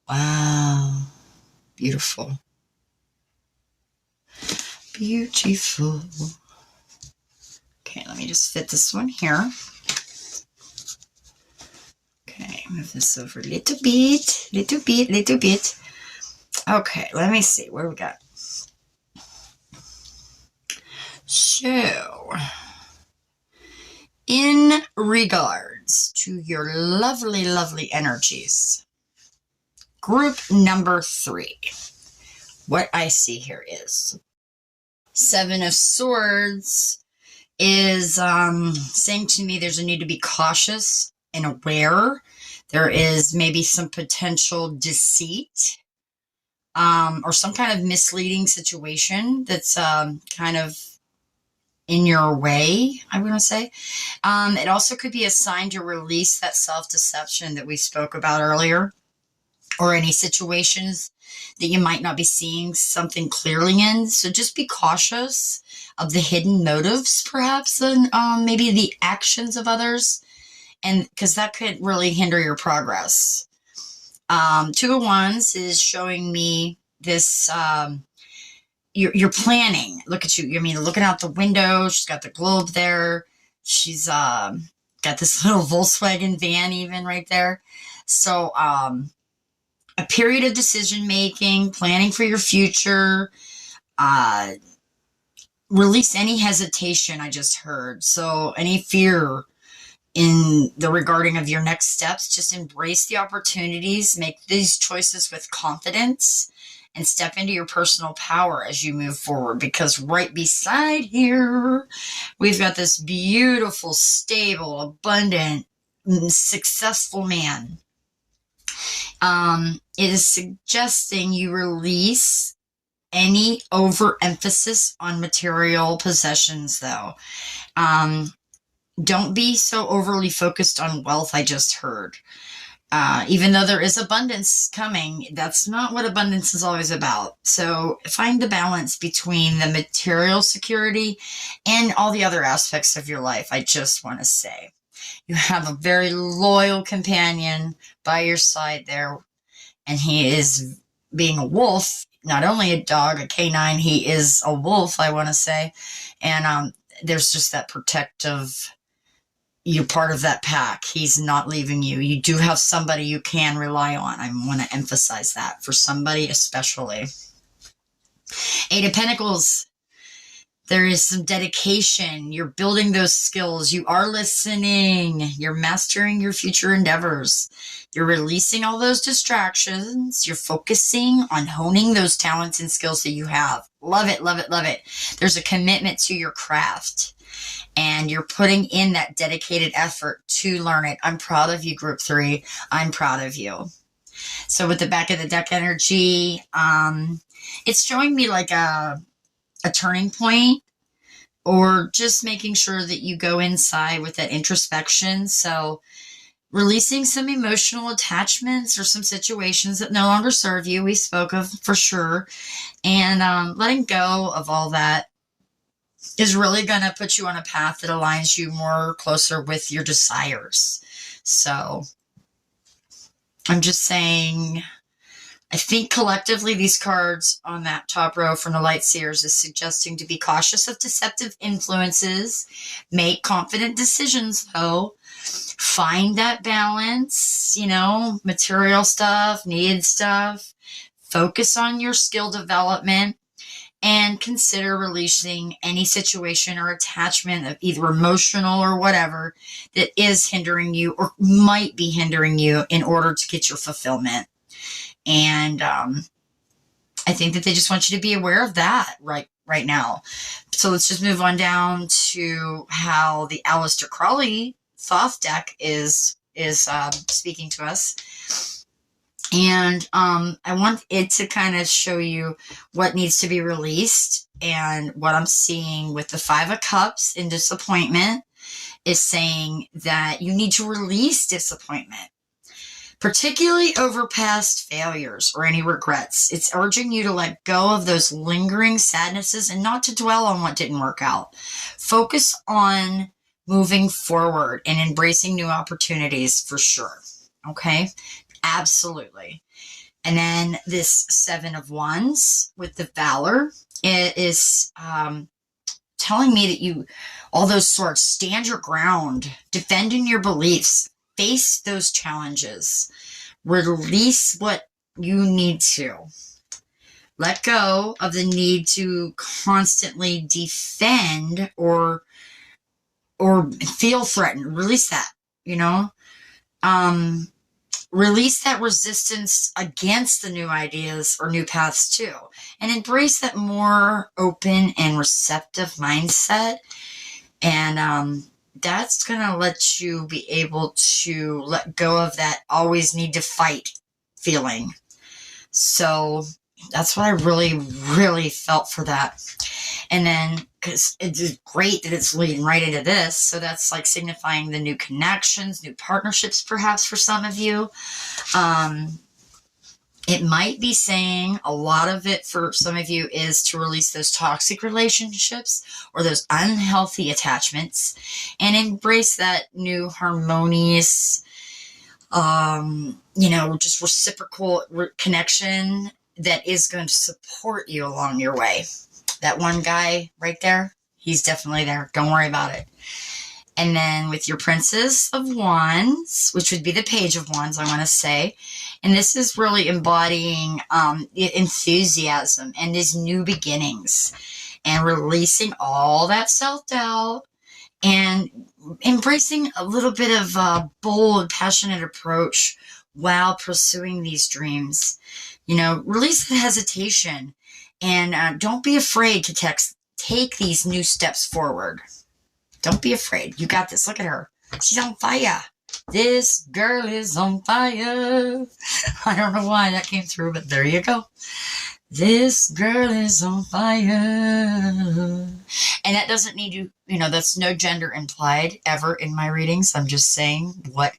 Wow. Beautiful. Beautiful. Okay, let me just fit this one here. Okay, move this over a little bit, little bit, little bit. Okay, let me see. What do we got? So, in regards to your lovely, lovely energies, group number 3, what I see here is 7 of Swords is saying to me there's a need to be cautious and aware. There is maybe some potential deceit or some kind of misleading situation that's kind of in your way, I want to say. It also could be a sign to release that self-deception that we spoke about earlier, or any situations that you might not be seeing something clearly in. So just be cautious. of the hidden motives, perhaps, and maybe the actions of others. And because that could really hinder your progress. Two of Wands is showing me this, you're planning. Look at you. I mean, looking out the window. She's got the globe there. She's got this little Volkswagen van even right there. So a period of decision making, planning for your future, release any hesitation, I just heard. So any fear in the regarding of your next steps, just embrace the opportunities, make these choices with confidence, and step into your personal power as you move forward. Because right beside here, we've got this beautiful, stable, abundant, successful man. It is suggesting you release any overemphasis on material possessions, though. Don't be so overly focused on wealth, I just heard. Even though there is abundance coming, that's not what abundance is always about. So find the balance between the material security and all the other aspects of your life. I just want to say you have a very loyal companion by your side there, and he is being a wolf, not only a dog, a canine, he is a wolf, I want to say. And there's just that protective, you're part of that pack. He's not leaving you. You do have somebody you can rely on. I want to emphasize that for somebody especially. Eight of Pentacles. There is some dedication. You're building those skills. You are listening. You're mastering your future endeavors. You're releasing all those distractions. You're focusing on honing those talents and skills that you have. Love it, love it, love it. There's a commitment to your craft. And you're putting in that dedicated effort to learn it. I'm proud of you, Group 3. I'm proud of you. So with the back of the deck energy, it's showing me like a turning point, or just making sure that you go inside with that introspection. So releasing some emotional attachments or some situations that no longer serve you, we spoke of for sure. And letting go of all that is really going to put you on a path that aligns you more closer with your desires. So I'm just saying, I think collectively these cards on that top row from the Light Seers is suggesting to be cautious of deceptive influences, make confident decisions though, find that balance, you know, material stuff, needed stuff, focus on your skill development, and consider releasing any situation or attachment of either emotional or whatever that is hindering you or might be hindering you in order to get your fulfillment. And I think that they just want you to be aware of that right now. So let's just move on down to how the Aleister Crowley Thoth deck is speaking to us. And I want it to kind of show you what needs to be released. And what I'm seeing with the Five of Cups in disappointment is saying that you need to release disappointment, particularly over past failures or any regrets. It's urging you to let go of those lingering sadnesses and not to dwell on what didn't work out. Focus on moving forward and embracing new opportunities for sure. Okay? Absolutely. And then this Seven of Wands with the Valor, it is telling me that you, all those swords, stand your ground, defending your beliefs, face those challenges, release what you need to. Let go of the need to constantly defend or feel threatened. Release that, you know. Release that resistance against the new ideas or new paths too. And embrace that more open and receptive mindset. And that's going to let you be able to let go of that always need to fight feeling. So that's what I really, really felt for that. And then, because it's great that it's leading right into this. So that's like signifying the new connections, new partnerships, perhaps for some of you. It might be saying, a lot of it for some of you is to release those toxic relationships or those unhealthy attachments and embrace that new harmonious, just reciprocal connection that is going to support you along your way. That one guy right there, he's definitely there. Don't worry about it. And then with your Princess of Wands, which would be the Page of Wands, I want to say. And this is really embodying enthusiasm and his new beginnings and releasing all that self-doubt and embracing a little bit of a bold, passionate approach while pursuing these dreams. Release the hesitation and don't be afraid to take these new steps forward. Don't be afraid. You got this. Look at her. She's on fire. This girl is on fire. I don't know why that came through, but there you go. This girl is on fire. And that doesn't need you, that's no gender implied ever in my readings. I'm just saying what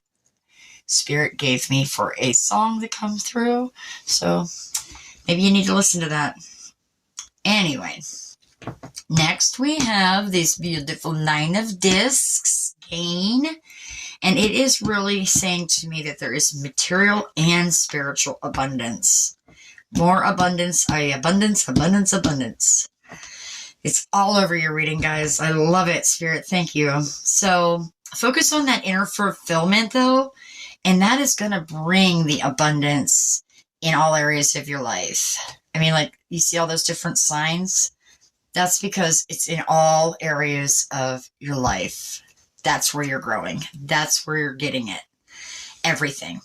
Spirit gave me for a song to come through. So maybe you need to listen to that. Anyway. Next, we have this beautiful Nine of Discs, Gain, and it is really saying to me that there is material and spiritual abundance. More abundance, abundance. It's all over your reading, guys. I love it, Spirit. Thank you. So focus on that inner fulfillment, though, and that is going to bring the abundance in all areas of your life. I mean, like, you see all those different signs? That's because it's in all areas of your life. That's where you're growing. That's where you're getting it. Everything.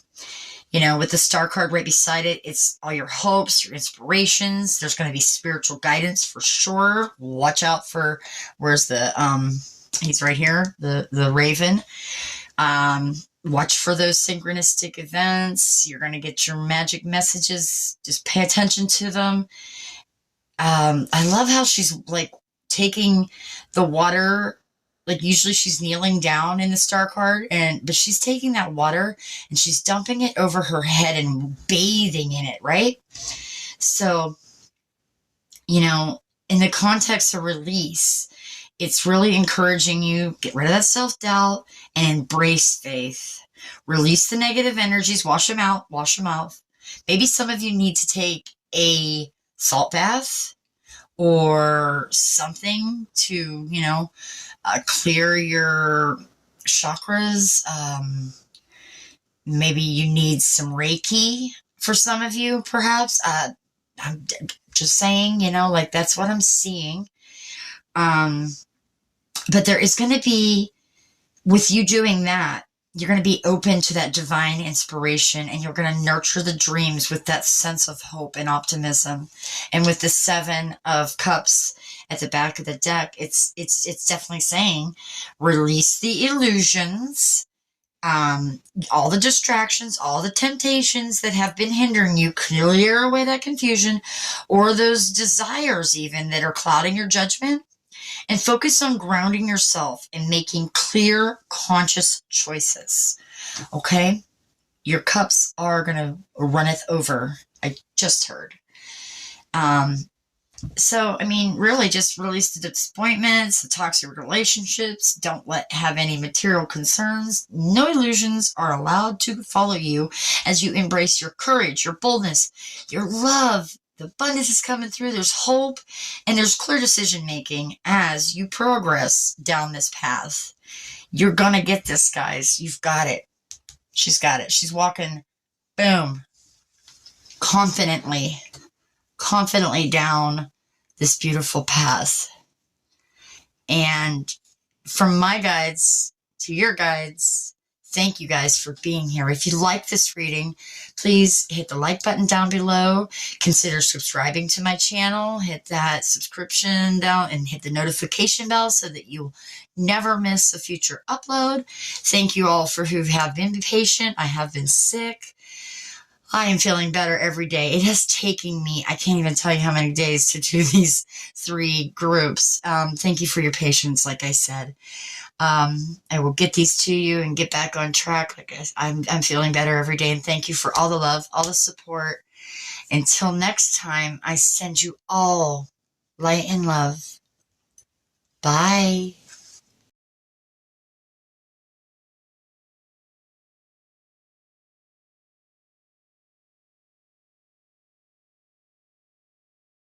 With the star card right beside it, it's all your hopes, your inspirations. There's going to be spiritual guidance for sure. Watch out for, where's he's right here, the raven. Watch for those synchronistic events. You're going to get your magic messages. Just pay attention to them. I love how she's like taking the water, like usually she's kneeling down in the star card, but she's taking that water and she's dumping it over her head and bathing in it, right? So, in the context of release, it's really encouraging you, get rid of that self-doubt and embrace faith. Release the negative energies, wash them out. Maybe some of you need to take a salt bath or something to, clear your chakras. Maybe you need some Reiki for some of you, perhaps. I'm just saying, that's what I'm seeing. But there is going to be, with you doing that, you're going to be open to that divine inspiration and you're going to nurture the dreams with that sense of hope and optimism. And with the 7 of Cups at the back of the deck, it's definitely saying release the illusions, all the distractions, all the temptations that have been hindering you, clear away that confusion or those desires even that are clouding your judgment. And focus on grounding yourself and making clear, conscious choices. Okay? Your cups are going to runneth over. I just heard. So, really just release the disappointments, the toxic relationships. Don't have any material concerns. No illusions are allowed to follow you as you embrace your courage, your boldness, your love. The abundance is coming through. There's hope and there's clear decision making as you progress down this path. You're going to get this, guys. You've got it. She's got it. She's walking, boom, confidently down this beautiful path. And from my guides to your guides, thank you guys for being here. If you like this reading, please hit the like button down below. Consider subscribing to my channel. Hit that subscription down and hit the notification bell so that you'll never miss a future upload. Thank you all for who have been patient. I have been sick. I am feeling better every day. It has taken me, I can't even tell you how many days to do these 3 groups. Thank you for your patience, like I said. I will get these to you and get back on track. Like I'm feeling better every day. And thank you for all the love, all the support. Until next time, I send you all light and love. Bye.